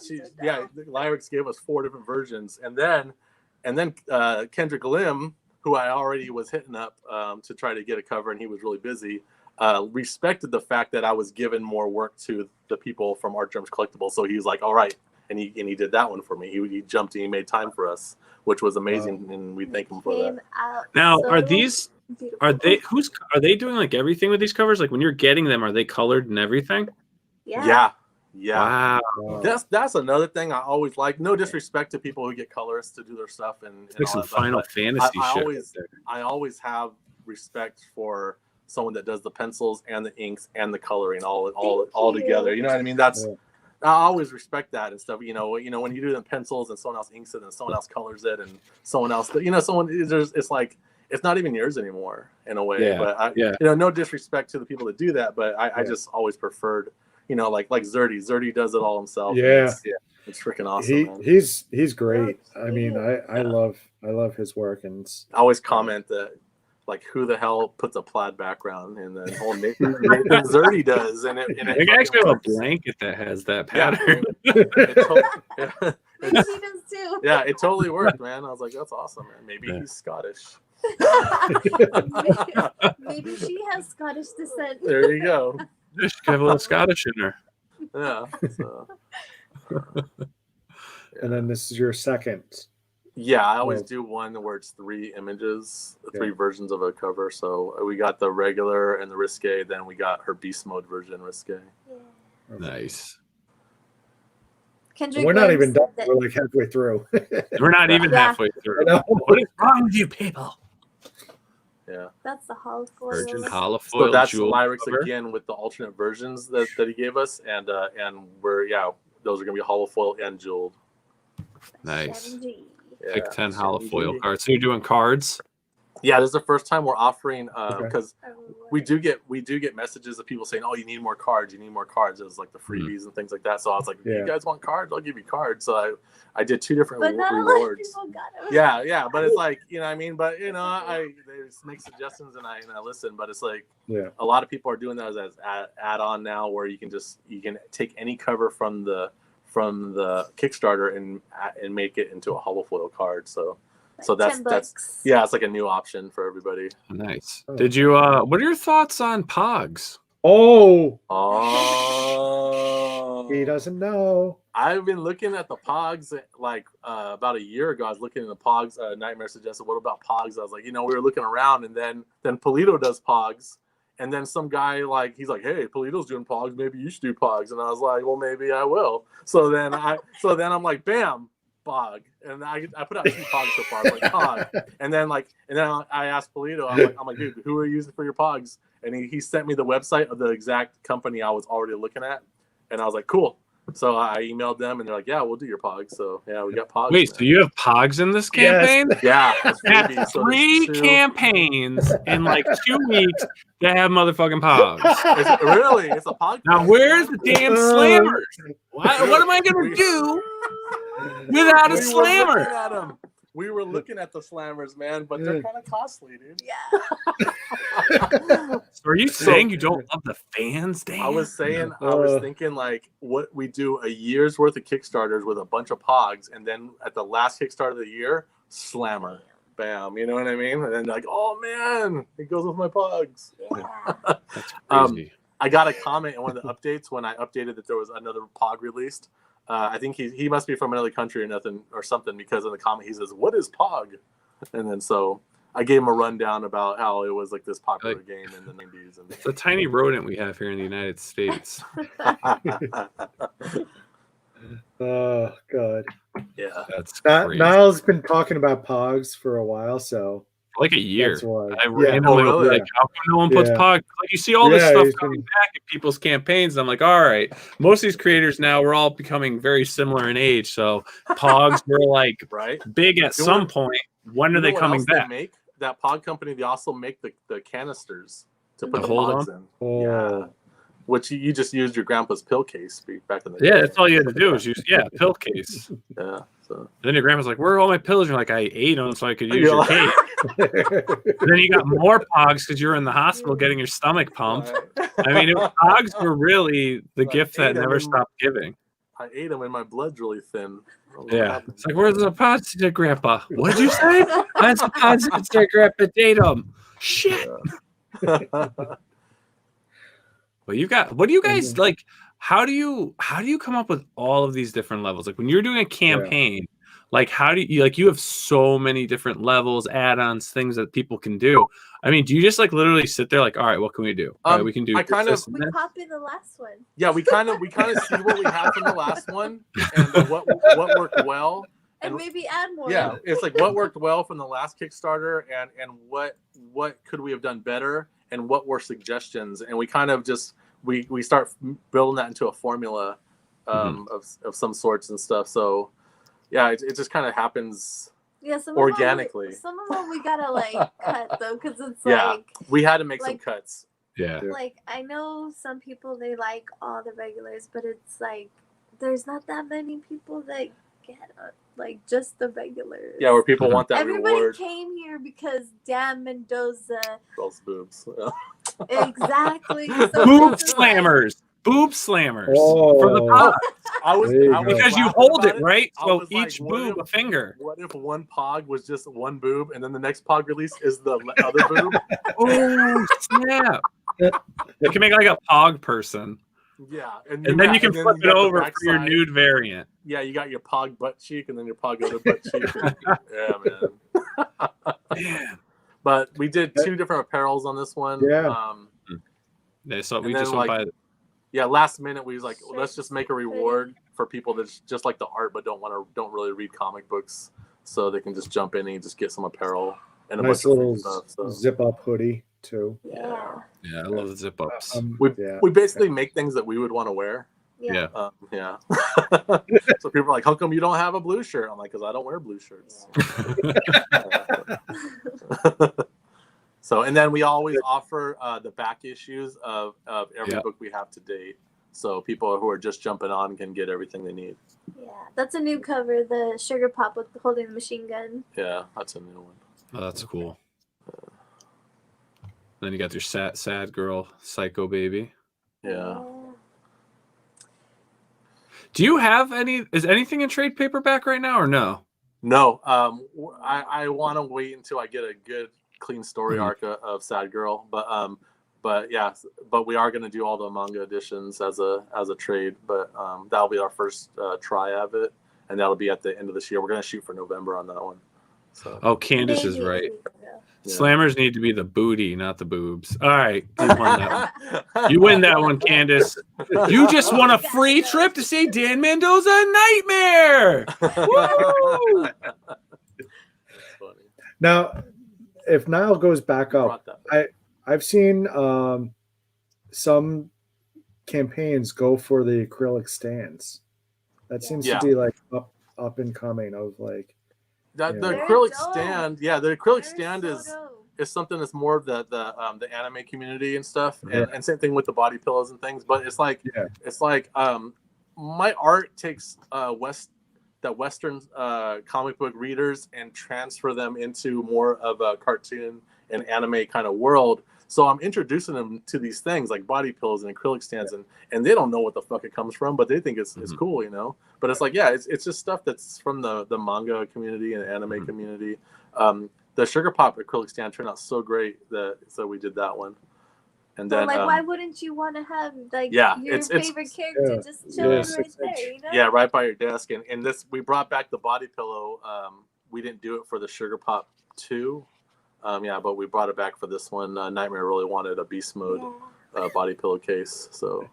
Lyrics gave us 4 different versions, and then Kendrick Lim, who I already was hitting up to try to get a cover, and he was really busy, respected the fact that I was giving more work to the people from Art Germs Collectibles. So he was like, all right, and he did that one for me. He jumped and he made time for us, which was amazing, and we thank him for that. Now, so are they doing like everything with these covers? Like when you're getting them, are they colored and everything? Yeah. Wow. That's another thing I always like. No disrespect to people who get colorists to do their stuff and like some Final Fantasy shit. I always have respect for someone that does the pencils and the inks and the coloring all together. You know what I mean? That's I always respect that and stuff. You know when you do the pencils and someone else inks it and someone else colors it and someone else, it's like it's not even yours anymore in a way. Yeah. But you know, no disrespect to the people that do that, but I just always preferred. You know, like Zerdy. Zerdy does it all himself. Yeah, it's freaking awesome. He's great. I mean, I love his work, and I always comment that, like, who the hell puts a plaid background in the whole Nathan Zerdy does, and it actually have a blanket that has that pattern. Maybe he does too. Yeah, it totally worked, man. I was like, that's awesome, man. Maybe he's Scottish. Maybe she has Scottish descent. There you go. She could have a little Scottish in her. Yeah. So, And then this is your second. Yeah, I always do one where it's 3 images, 3 versions of a cover. So we got the regular and the risque, then we got her beast mode version risque. Yeah. Nice. We're not even done. We're like halfway through. We're not even halfway through. What is wrong with you people? Yeah, that's the holofoil. Virgin holofoil. So that's Lyrics again with the alternate versions that he gave us, and those are gonna be holofoil and jeweled. Nice. Pick 10 holofoil cards. So you're doing cards? Yeah, this is the first time we're offering because we do get messages of people saying, "Oh, you need more cards. You need more cards." It was like the freebies and things like that. So I was like, "You guys want cards? I'll give you cards." So I did 2 different rewards. Yeah, but it's like, you know what I mean? But you know, they make suggestions and I listen. But it's like a lot of people are doing that as add-on now, where you can take any cover from the Kickstarter and make it into a holofoil card. So So that's $10. yeah, it's like a new option for everybody. Nice. Did you what are your thoughts on Pogs? Oh, He doesn't know. I've been looking at the Pogs like about a year ago. I was looking at the Pogs. Nightmare suggested, "What about Pogs?" I was like, we were looking around, and then Polito does Pogs, and then some guy he's like, "Hey, Polito's doing Pogs. Maybe you should do Pogs." And I was like, "Well, maybe I will." So then I'm like, "Bam, Pog," and I put out 2 Pogs so far. I was like, "Pog," and then I asked Polito, I'm like, "Dude, who are you using for your Pogs?" And he sent me the website of the exact company I was already looking at, and I was like, "Cool." So I emailed them, and they're like, "Yeah, we'll do your Pogs." So yeah, we got Pogs. Wait, so you have Pogs in this campaign? Yeah, that's 3 campaigns in like 2 weeks that have motherfucking Pogs. Really? It's a Pog. Now where's the damn slammers? What am I gonna do without a slammer? We were looking at the slammers, man, but they're kind of costly, dude. Yeah. So are you saying you don't love the fans, Dan? I was thinking like what we do a year's worth of Kickstarters with a bunch of Pogs, and then at the last Kickstarter of the year, slammer. Bam, you know what I mean? And then like, oh man, it goes with my Pogs. That's crazy. I got a comment in one of the updates when I updated that there was another Pog released. I think he must be from another country or something, because in the comment he says, "What is Pog?" And then so I gave him a rundown about how it was like this popular game in the 90s. And it's a tiny rodent we have here in the United States. Oh God. Yeah, that's crazy. Nile's been talking about Pogs for a while, so like a year. That's why. I randomly really? like, how come no one puts Pogs? Like you see all this stuff coming back in people's campaigns. I'm like, all right, most of these creators now we're all becoming very similar in age. So Pogs were like big at some point. When are they coming back? That Pog company, they also make the canisters to put the Pogs in. Yeah. Which you just used your grandpa's pill case back in the day. Yeah, that's all you had to do was use pill case. Yeah. So then your grandma's like, "Where are all my pills?" You're like, "I ate them so I could use your case." Then you got more Pogs because you're in the hospital getting your stomach pumped. I mean, Pogs were really the gift that never stopped giving. I ate them and my blood's really thin. Yeah, it's like, where's the Pods stick, Grandpa? What did you say? That's the Pods stick, Grandpa. Ate them. Shit. Yeah. But what do you guys like? How do you come up with all of these different levels? Like when you're doing a campaign, like how do you you have so many different levels, add-ons, things that people can do. I mean, do you just like literally sit there like, all right, what can we do? All right, we can do. We copy the last one. Yeah, we kind of see what we had from the last one and what worked well. And maybe add more. Yeah, it's like what worked well from the last Kickstarter and what could we have done better and what were suggestions, and we kind of just we start building that into a formula of some sorts and stuff. So yeah, it just kind of happens organically. Some of them we gotta like cut though, because it's we had to make some cuts. Yeah, like I know some people they like all the regulars, but it's like there's not that many people that get like just the regulars. Yeah, where people want that Everybody reward. came here because Dan Mendoza. Those boobs. Exactly. So boob slammers. Boob slammers for the Pogs. Because you hold it, right? So each boob a finger. What if one Pog was just one boob and then the next Pog release is the other boob? Oh, snap. You can make like a Pog person. Yeah. And then you can flip it over for your nude variant. Yeah, you got your Pog butt cheek and then your Pog other butt cheek. Yeah, man. But we did 2 different apparels on this one. Yeah. So we just went by. Yeah, last minute we was like, let's just make a reward for people that just like the art but don't really read comic books, so they can just jump in and just get some apparel and a nice bunch little of stuff. So. Zip up hoodie too. Yeah, I love the zip ups. We basically make things that we would want to wear. Yeah. So people are like, how come you don't have a blue shirt? I'm like, because I don't wear blue shirts. So, and then we always offer the back issues of every book we have to date. So people who are just jumping on can get everything they need. Yeah, that's a new cover, the Sugar Pop with holding the machine gun. Yeah, that's a new one. Oh, that's cool. Then you got your sad girl, Psycho Baby. Yeah. Do you have is anything in trade paperback right now or no? No, I want to wait until I get a good, clean story arc of Sad Girl, but yeah, but we are going to do all the manga editions as a trade, but that'll be our first try of it, and that'll be at the end of this year. We're going to shoot for November on that one. So. Oh, Candace is right. Yeah. Slammers need to be the booty, not the boobs. All right, you won that one. You win that one, Candace. You just won a free trip to see Dan Mendoza and Knightmare. Woo! Now, if Nile goes back up, I've seen some campaigns go for the acrylic stands. That seems to be like up and coming of like. The acrylic stand, the acrylic stand is something that's more of the anime community and stuff, and same thing with the body pillows and things. But it's like my art takes Western comic book readers and transfer them into more of a cartoon and anime kind of world. So I'm introducing them to these things like body pillows and acrylic stands, and they don't know what the fuck it comes from, but they think it's cool, you know. But it's like, it's just stuff that's from the manga community and anime community. The Sugar Pop acrylic stand turned out so great so we did that one. And then, why wouldn't you want to have your favorite character just chilling right there? You know? Yeah, right by your desk. And this, we brought back the body pillow. We didn't do it for the Sugar Pop 2. But we brought it back for this one. Nightmare really wanted a beast mode body pillow case, so.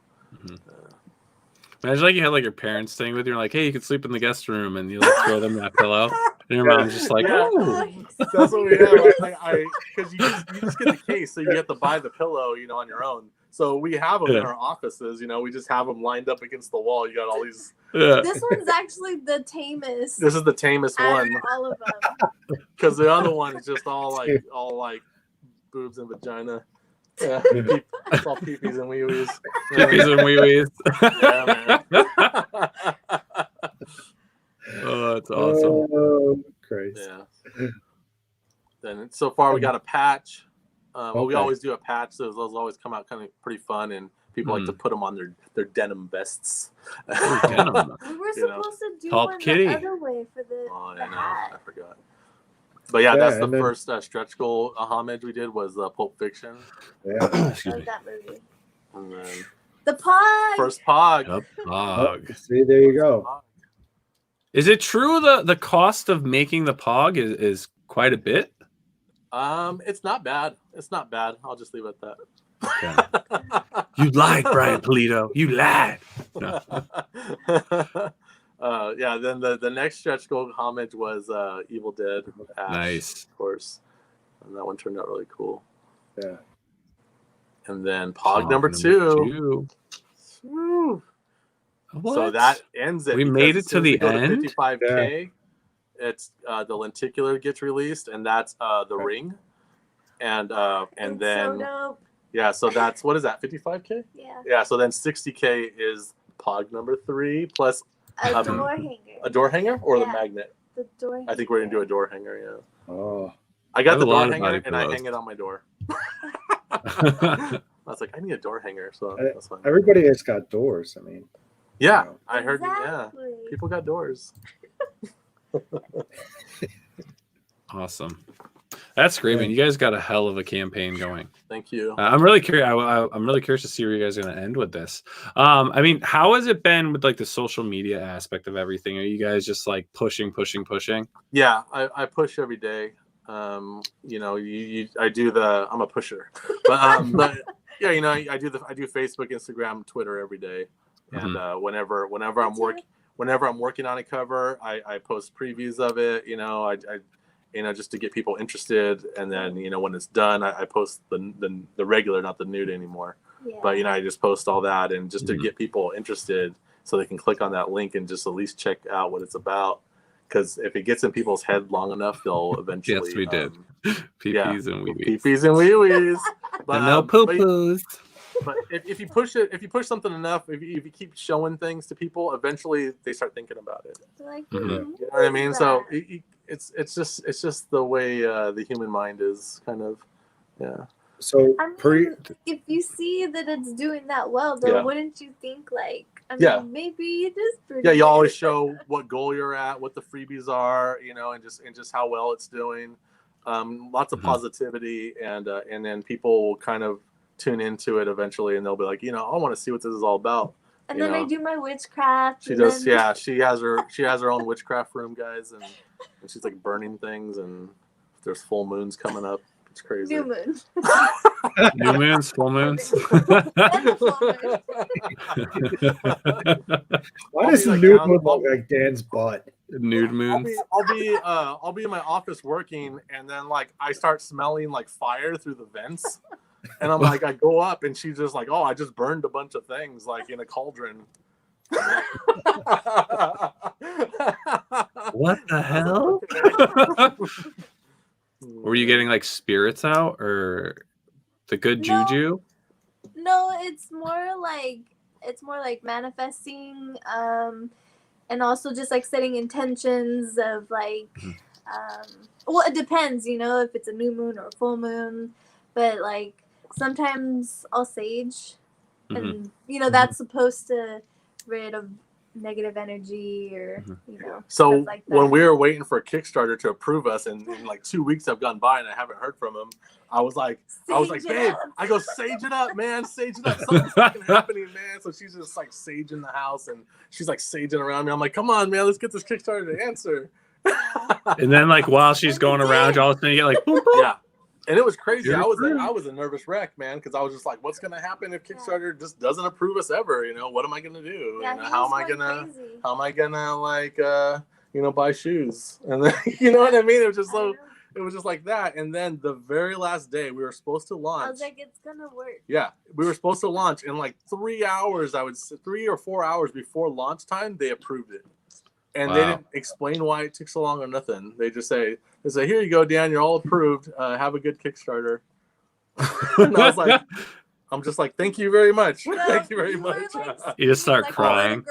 Imagine you had your parents staying with you, and hey, you can sleep in the guest room, and you throw them that pillow, and your mom's just oh. That's what we have. Because you just get the case, so you have to buy the pillow, on your own. So we have them in our offices. We just have them lined up against the wall. You got all these. Yeah. This one's actually the tamest. This is the tamest one. All of them. Because the other one is just all boobs and vagina. Yeah, it's all peepees and wee-wees. Peepees and wee-wees. Yeah, man. Oh, that's awesome. Oh, crazy. Yeah. Then so far we got a patch. We always do a patch, so those always come out kind of pretty fun, and people like to put them on their denim vests. Denim. We were supposed to do Top one Kitty. the other way for the hat. I forgot. But that's the first stretch goal homage we did was Pulp Fiction. Yeah. Excuse me. That movie. And then The Pog. first Pog. Yep. Pog. See, there you go. Is it true the cost of making the Pog is quite a bit? It's not bad. It's not bad. I'll just leave it at that. Okay. You lied, Brian Polito. You lied. No. Then the next stretch goal homage was Evil Dead. Ash, nice, of course, and that one turned out really cool. Yeah. And then Pog number two. Woo. What? So that ends it. We made it to the end. 55K. It's the lenticular gets released, and that's the ring, and then so dope. Yeah. So that's what is that? 55K. Yeah. Yeah. So then 60K is Pog number 3 plus. A door hanger. A door hanger or the magnet? The door hanger. I think we're going to do a door hanger, yeah. Oh. I got the door hanger and I hang it on my door. I was like, I need a door hanger. So that's fine. Everybody has got doors. I mean. Yeah, I heard. Exactly. Yeah, people got doors. Awesome. That's great, man. You guys got a hell of a campaign going. Thank you. I'm really curious. I'm really curious to see where you guys are going to end with this. I mean, how has it been with the social media aspect of everything? Are you guys just pushing? Yeah, I push every day. I do I'm a pusher, but yeah, I do Facebook, Instagram, Twitter every day, and whenever I'm working on a cover, I post previews of it. I just to get people interested, and then when it's done, I post the regular, not the nude anymore. Yeah. But I just post all that, and just to get people interested, so they can click on that link and just at least check out what it's about. Because if it gets in people's head long enough, they'll eventually. Yes, we did. Peepees and wee-wees. Peepees and wee-wees. But no poo-poos. But if you push something enough, if you keep showing things to people, eventually they start thinking about it. You know what I mean? So it's just the way the human mind is, kind of. Yeah. So if you see that it's doing that well, then wouldn't you think I mean, maybe it is pretty. Yeah, you good. always show what goal you're at, what the freebies are, you know, and just how well it's doing. Lots of positivity, and then people will kind of tune into it eventually, and they'll be like, you know, I want to see what this is all about. And then I do my witchcraft. She does, yeah. She has her own witchcraft room, guys, and she's like burning things, and there's full moons coming up. It's crazy. New moon. New moons, full moons. Why does like new moon look like Dan's butt? Nude moons. I'll be in my office working, and then like I start smelling like fire through the vents, and I'm like, I go up, and she's just like, oh, I just burned a bunch of things like in a cauldron. What the hell? Were you getting like spirits out or the good juju? No, it's more like manifesting, and also just like setting intentions of like, well, it depends, you know, if it's a new moon or a full moon, but like sometimes I'll sage, and you know that's supposed to rid of negative energy or you know. So like when we were waiting for Kickstarter to approve us, and like 2 weeks have gone by and I haven't heard from him, I was like, babe, I go, sage it up, man, sage it up. Something's fucking happening, man. So she's just like saging the house, and she's like saging around me. I'm like, come on, man, let's get this Kickstarter to answer. And then like while she's going around, all of a sudden you get like, boom, boom. Yeah. And it was crazy. I was a nervous wreck, man, because I was just like, what's gonna happen if Kickstarter just doesn't approve us ever? You know, what am I gonna do? Yeah, you know, how am I gonna like you know, buy shoes? And then you know what I mean? It was just like that. And then the very last day we were supposed to launch. I was like, it's gonna work. Yeah, we were supposed to launch in like 3 hours. 3 or 4 hours before launch time, they approved it. And they didn't explain why it took so long or nothing. They just say, here you go, Dan, you're all approved. Have a good Kickstarter. And I was like, I'm just like, thank you very much. Thank you very much. You just start like crying.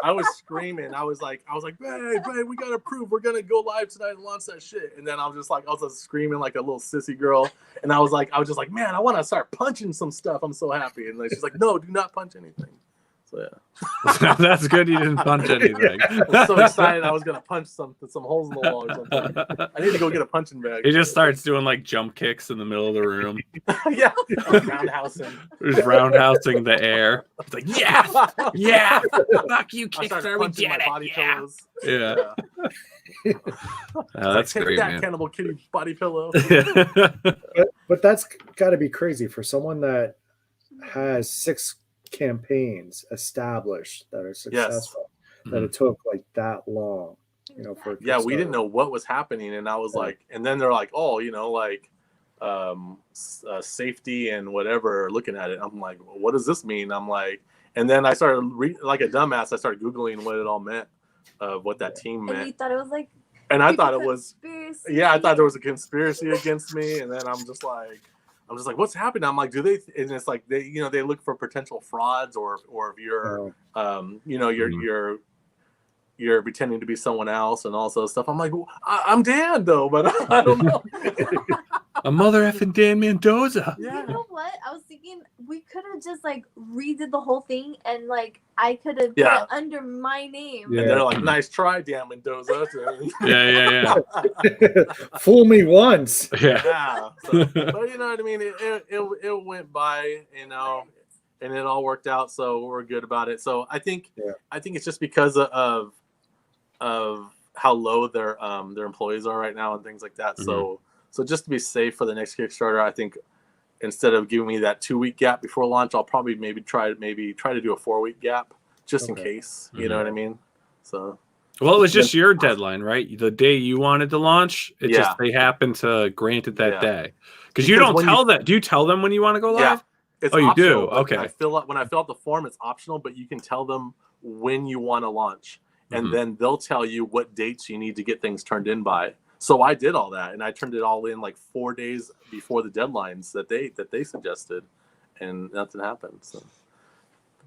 I was screaming. I was like, babe, we got approved. We're gonna go live tonight and launch that shit. And then I was just screaming like a little sissy girl. And I was just like, man, I want to start punching some stuff. I'm so happy. And she's like, no, do not punch anything. So yeah, that's good. You didn't punch anything. I was so excited. I was gonna punch some holes in the wall or something. I need to go get a punching bag. He just starts doing like jump kicks in the middle of the room. Yeah, roundhousing. Just roundhousing the air. It's like, yeah, fuck you, Kickstarter. We get it. Body pillows. Yeah. That's like, great, that man. Cannibal Kitty body pillow. But that's got to be crazy for someone that has 6 campaigns established that are successful, that it took like that long, you know, for we didn't know what was happening, and I was like, and then they're like, oh, you know, like safety and whatever, looking at it, I'm like, well, what does this mean? I'm like, and then I started like a dumbass, I started googling what it all meant, of what that team meant. And you thought it was like, and I thought it was, I thought there was a conspiracy against me, and then I'm just like, what's happening? I'm like, do they? And it's like they, you know, they look for potential frauds, or if you're, you know, you're pretending to be someone else and all that stuff. I'm like, well, I'm Dan though, but I don't know. A mother effing Dan Mendoza. Yeah. You know what? I was thinking we could have just like redid the whole thing, and like I could have put it under my name. Yeah. And they're like, nice try, Dan Mendoza. Yeah. Fool me once. Yeah. So, but you know what I mean? It went by, you know, and it all worked out, so we're good about it. So I think it's just because of how low their employees are right now and things like that. So just to be safe for the next Kickstarter, I think instead of giving me that 2-week gap before launch, I'll probably try to do a 4-week gap just in case. You know what I mean? So. Well, it was just your deadline, right? The day you wanted to launch, just they happened to grant it that day. Because you don't tell them. Do you tell them when you want to go live? Yeah. It's you optional. do? Okay. When I fill out the form, it's optional, but you can tell them when you want to launch. And then they'll tell you what dates you need to get things turned in by. So I did all that, and I turned it all in like 4 days before the deadlines that they suggested, and nothing happened. So,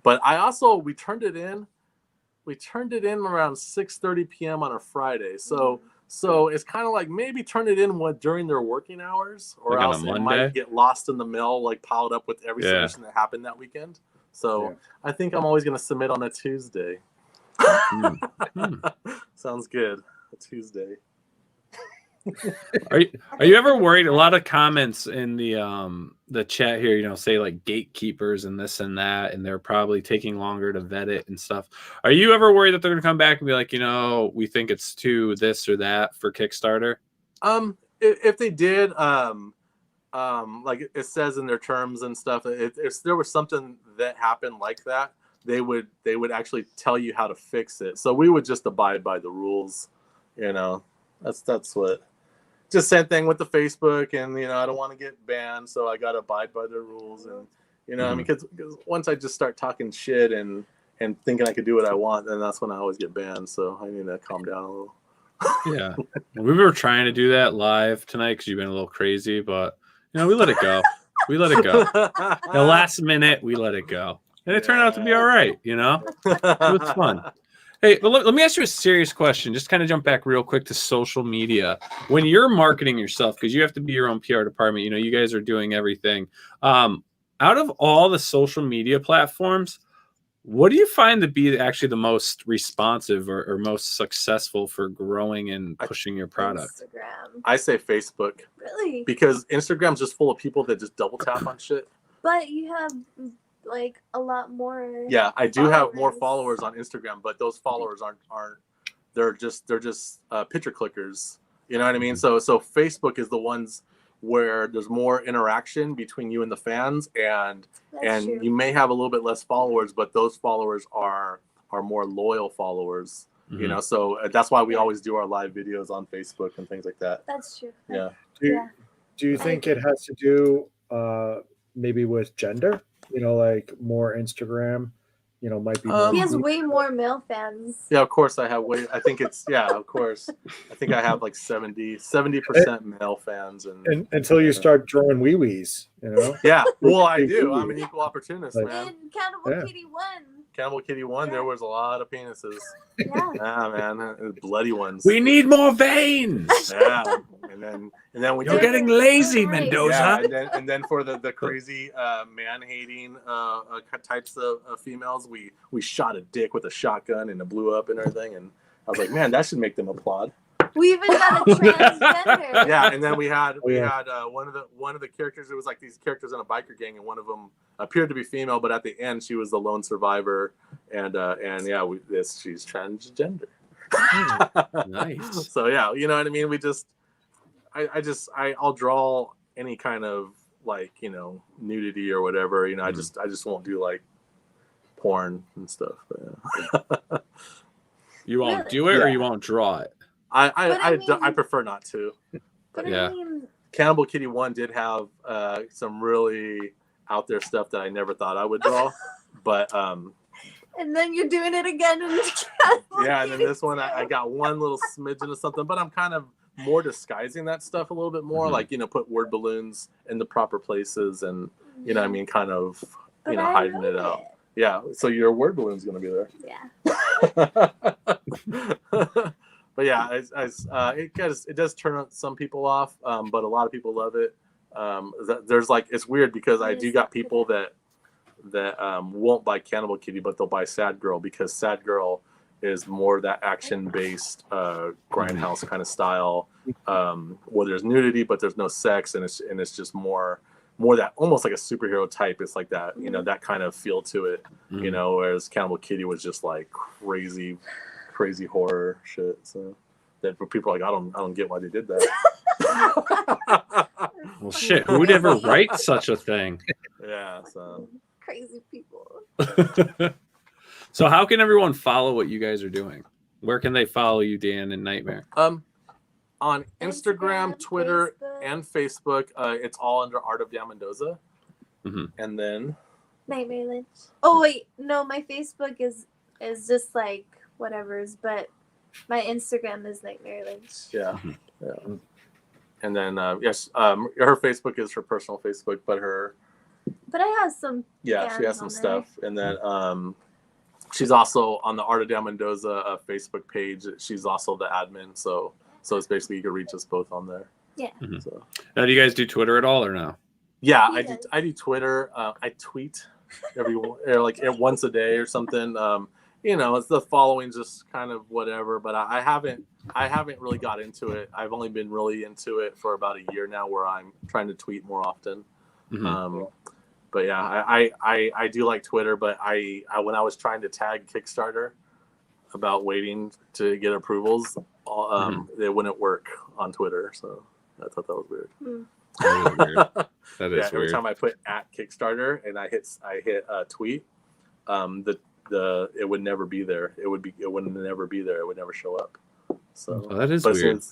but we turned it in. We turned it in around 6:30 p.m. on a Friday. So it's kind of like maybe turn it in during their working hours, or like else it might get lost in the mail, like piled up with every submission that happened that weekend. So I think I'm always going to submit on a Tuesday. Sounds good. A Tuesday. Are you ever worried? A lot of comments in the chat here, you know, say like gatekeepers and this and that, and they're probably taking longer to vet it and stuff. Are you ever worried that they're going to come back and be like, you know, we think it's too this or that for Kickstarter? If they did, like it says in their terms and stuff, if there was something that happened like that, they would actually tell you how to fix it. So we would just abide by the rules, you know. That's what. Just same thing with the Facebook, and you know, I don't want to get banned, so I got to abide by the rules, and you know, I mean, because once I just start talking shit and thinking I could do what I want, then that's when I always get banned. So I need to calm down a little. Yeah, we were trying to do that live tonight because you've been a little crazy, but you know, we let it go. We let it go. The last minute, we let it go, and it turned out to be all right. You know, it was fun. Hey, but let me ask you a serious question. Just kind of jump back real quick to social media. When you're marketing yourself, because you have to be your own PR department, you know, you guys are doing everything. Out of all the social media platforms, what do you find to be actually the most responsive or most successful for growing and pushing your product? Instagram. I say Facebook. Really? Because Instagram's just full of people that just double tap on shit. But you have like a lot more. Yeah, I do have more followers on Instagram, but those followers aren't they're just picture clickers. You know what I mean? So Facebook is the ones where there's more interaction between you and the fans, and True. You may have a little bit less followers, but those followers are more loyal followers. You know, so that's why we always do our live videos on Facebook and things like that. That's true. Yeah. Do you think it has to do maybe with gender? You know, like more Instagram, you know, might be more. He has way more male fans. Yeah, of course I have I think it's, of course. I think I have like 70% male fans. And until you start drawing wee-wees, you know? Yeah, well, I do. I'm an equal opportunist, man. And Cannibal Kitty won. Cannibal Kitty won. There was a lot of penises. Yeah. Man, bloody ones. We need more veins. Yeah, and then when you're getting lazy, Mendoza. Yeah, and then for the crazy man-hating types of females, we shot a dick with a shotgun and it blew up and everything. And I was like, man, that should make them applaud. We even got a transgender. Yeah, and then we had one of the characters. It was like these characters in a biker gang, and one of them appeared to be female, but at the end she was the lone survivor, and she's transgender. Nice. So yeah, you know what I mean. I'll draw any kind of like, you know, nudity or whatever. You know, I just won't do like porn and stuff. But, yeah. You won't do it, or you won't draw it. I prefer not to. But Yeah. I mean, Cannibal Kitty 1 did have some really out there stuff that I never thought I would draw, but and then you're doing it again in yeah, and then this one I got one little smidgen of something, but I'm kind of more disguising that stuff a little bit more, like, you know, put word balloons in the proper places, and you know what I mean, kind of, you know, hiding it out. Yeah, so your word balloon's gonna be there. Yeah. But yeah, it does turn some people off, but a lot of people love it. There's like, it's weird because I do got people that won't buy Cannibal Kitty, but they'll buy Sad Girl, because Sad Girl is more that action-based grindhouse kind of style, where there's nudity but there's no sex, and it's just more that almost like a superhero type. It's like that, you know, that kind of feel to it, you know, whereas Cannibal Kitty was just like crazy horror shit. So that people are like, I don't get why they did that. Well, shit, who would ever write such a thing? Yeah, so Crazy people. So how can everyone follow what you guys are doing? Where can they follow you, Dan and Knightmare? On Instagram, Twitter, and Facebook, it's all under Art of Dan Mendoza. And then Knightmare Lynch. Oh wait, no, my Facebook is just like whatever's, but my Instagram is Knightmare Lynch. Yeah. And then her Facebook is her personal Facebook, but I have some. She has some stuff, and then she's also on the Art of Dan Mendoza Facebook page. She's also the admin, so it's basically you can reach us both on there. Yeah. So Now, do you guys do Twitter at all or no? yeah, I do Twitter. I tweet once a day or something. It's the following just kind of whatever, but I haven't really got into it. I've only been really into it for about a year now, where I'm trying to tweet more often. Mm-hmm. But yeah, I do like Twitter, but I when I was trying to tag Kickstarter about waiting to get approvals, it wouldn't work on Twitter, so I thought that was weird. That is weird. That is every time I put at Kickstarter and I hit tweet, it would never be there. It wouldn't never be there. It would never show up. So that is weird.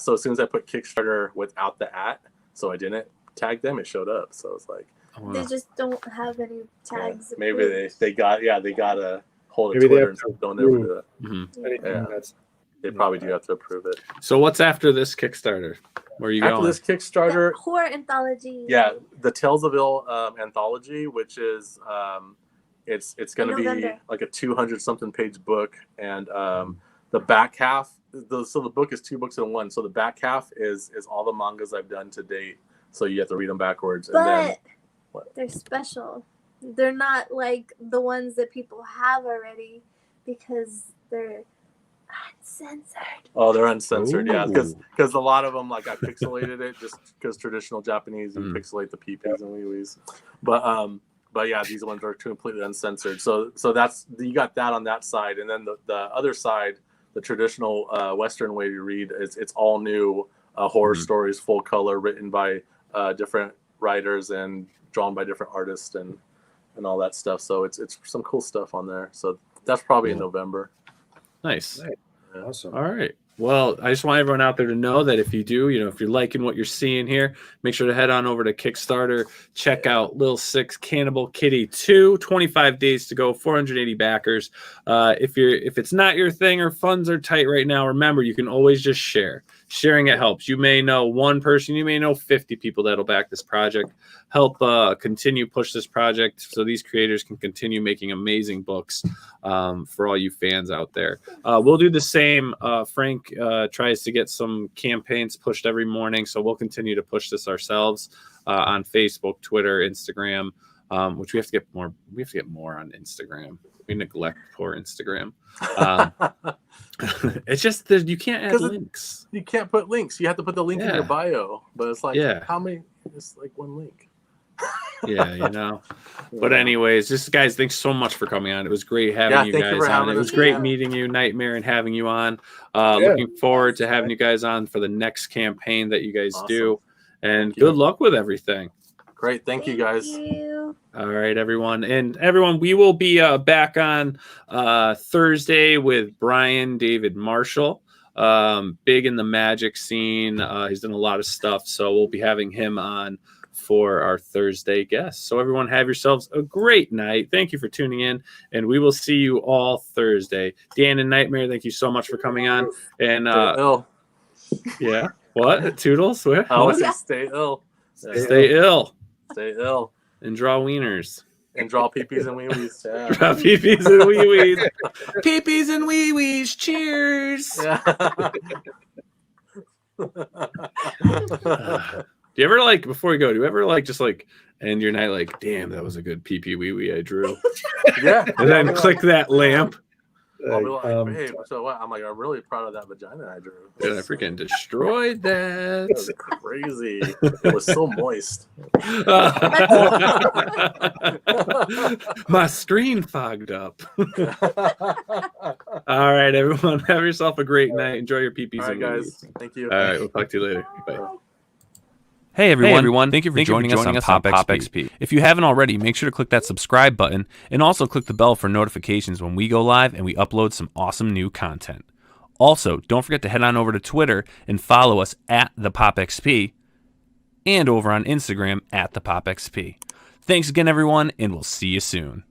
So as soon as I put Kickstarter without the at, so I didn't tag them, it showed up. So it's like they just don't have any tags. Yeah, maybe they got a hold of Twitter and don't ever do that. Mm-hmm. They probably do have to approve it. So what's after this Kickstarter? Where are you going? After this Kickstarter, the horror anthology. Yeah, the Tales of Ill anthology, which is it's going to be like a 200-something page book, and the back half. So the book is 2 books in one. So the back half is all the mangas I've done to date. So you have to read them backwards. But and then, they're special. They're not like the ones that people have already because they're uncensored. Oh, they're uncensored. Ooh. Yeah, because a lot of them, like I pixelated it just because traditional Japanese you pixelate the peepees and wee-wees. But yeah, these ones are completely uncensored. So that's you got that on that side, and then the other side, the traditional Western way to read, it's all new horror stories, full color, written by different writers and drawn by different artists and all that stuff. So it's some cool stuff on there. So that's probably in November. Nice. Yeah. Awesome. All right. Well, I just want everyone out there to know that if you do, if you're liking what you're seeing here, make sure to head on over to Kickstarter. Check out Lil Six Kannibal Kitty 2, 25 days to go, 480 backers. If it's not your thing or funds are tight right now, remember, you can always just share. Sharing it helps. You may know one person, you may know 50 people that'll back this project. Help continue push this project so these creators can continue making amazing books for all you fans out there. We'll do the same. Frank tries to get some campaigns pushed every morning, so we'll continue to push this ourselves on Facebook, Twitter, Instagram, which we have to get more. We have to get more on Instagram. We neglect poor Instagram. It's just that you can't add links. You can't put links. You have to put the link in your bio. But it's like, how many? It's like one link. Yeah. But anyways, just guys, thanks so much for coming on. It was great having you guys on. It was great meeting you, Knightmare, and having you on. Looking forward to having you guys on for the next campaign that you guys do. And good luck with everything. Great. Thank you, guys. All right, everyone. And everyone, we will be back on Thursday with Brian David Marshall. Big in the magic scene. He's done a lot of stuff. So we'll be having him on for our Thursday guests. So everyone, have yourselves a great night. Thank you for tuning in, and we will see you all Thursday. Dan and Knightmare, thank you so much for coming on. And yeah, what? Toodles? Where? I want to stay ill. Stay ill. Stay ill. And draw wieners. And draw peepees and wee-wees. Yeah. Draw peepees and wee-wees. Peepees and wee-wees. Cheers. Yeah. Do you ever before you go, do you ever just end your night damn, that was a good pee-pee wee-wee I drew? Yeah. And then click that lamp. I'll be like, hey, so what? I'm I'm really proud of that vagina I drew. And I freaking destroyed that. That was crazy. It was so moist. My screen fogged up. All right, everyone. Have yourself a great night. Enjoy your pee-pees. All right, guys. Thank you. All right, we'll talk to you later. Bye. Hey everyone. Thank you for joining us on Pop XP. If you haven't already, make sure to click that subscribe button and also click the bell for notifications when we go live and we upload some awesome new content. Also, don't forget to head on over to Twitter and follow us at the Pop XP and over on Instagram at the Pop XP. Thanks again, everyone, and we'll see you soon.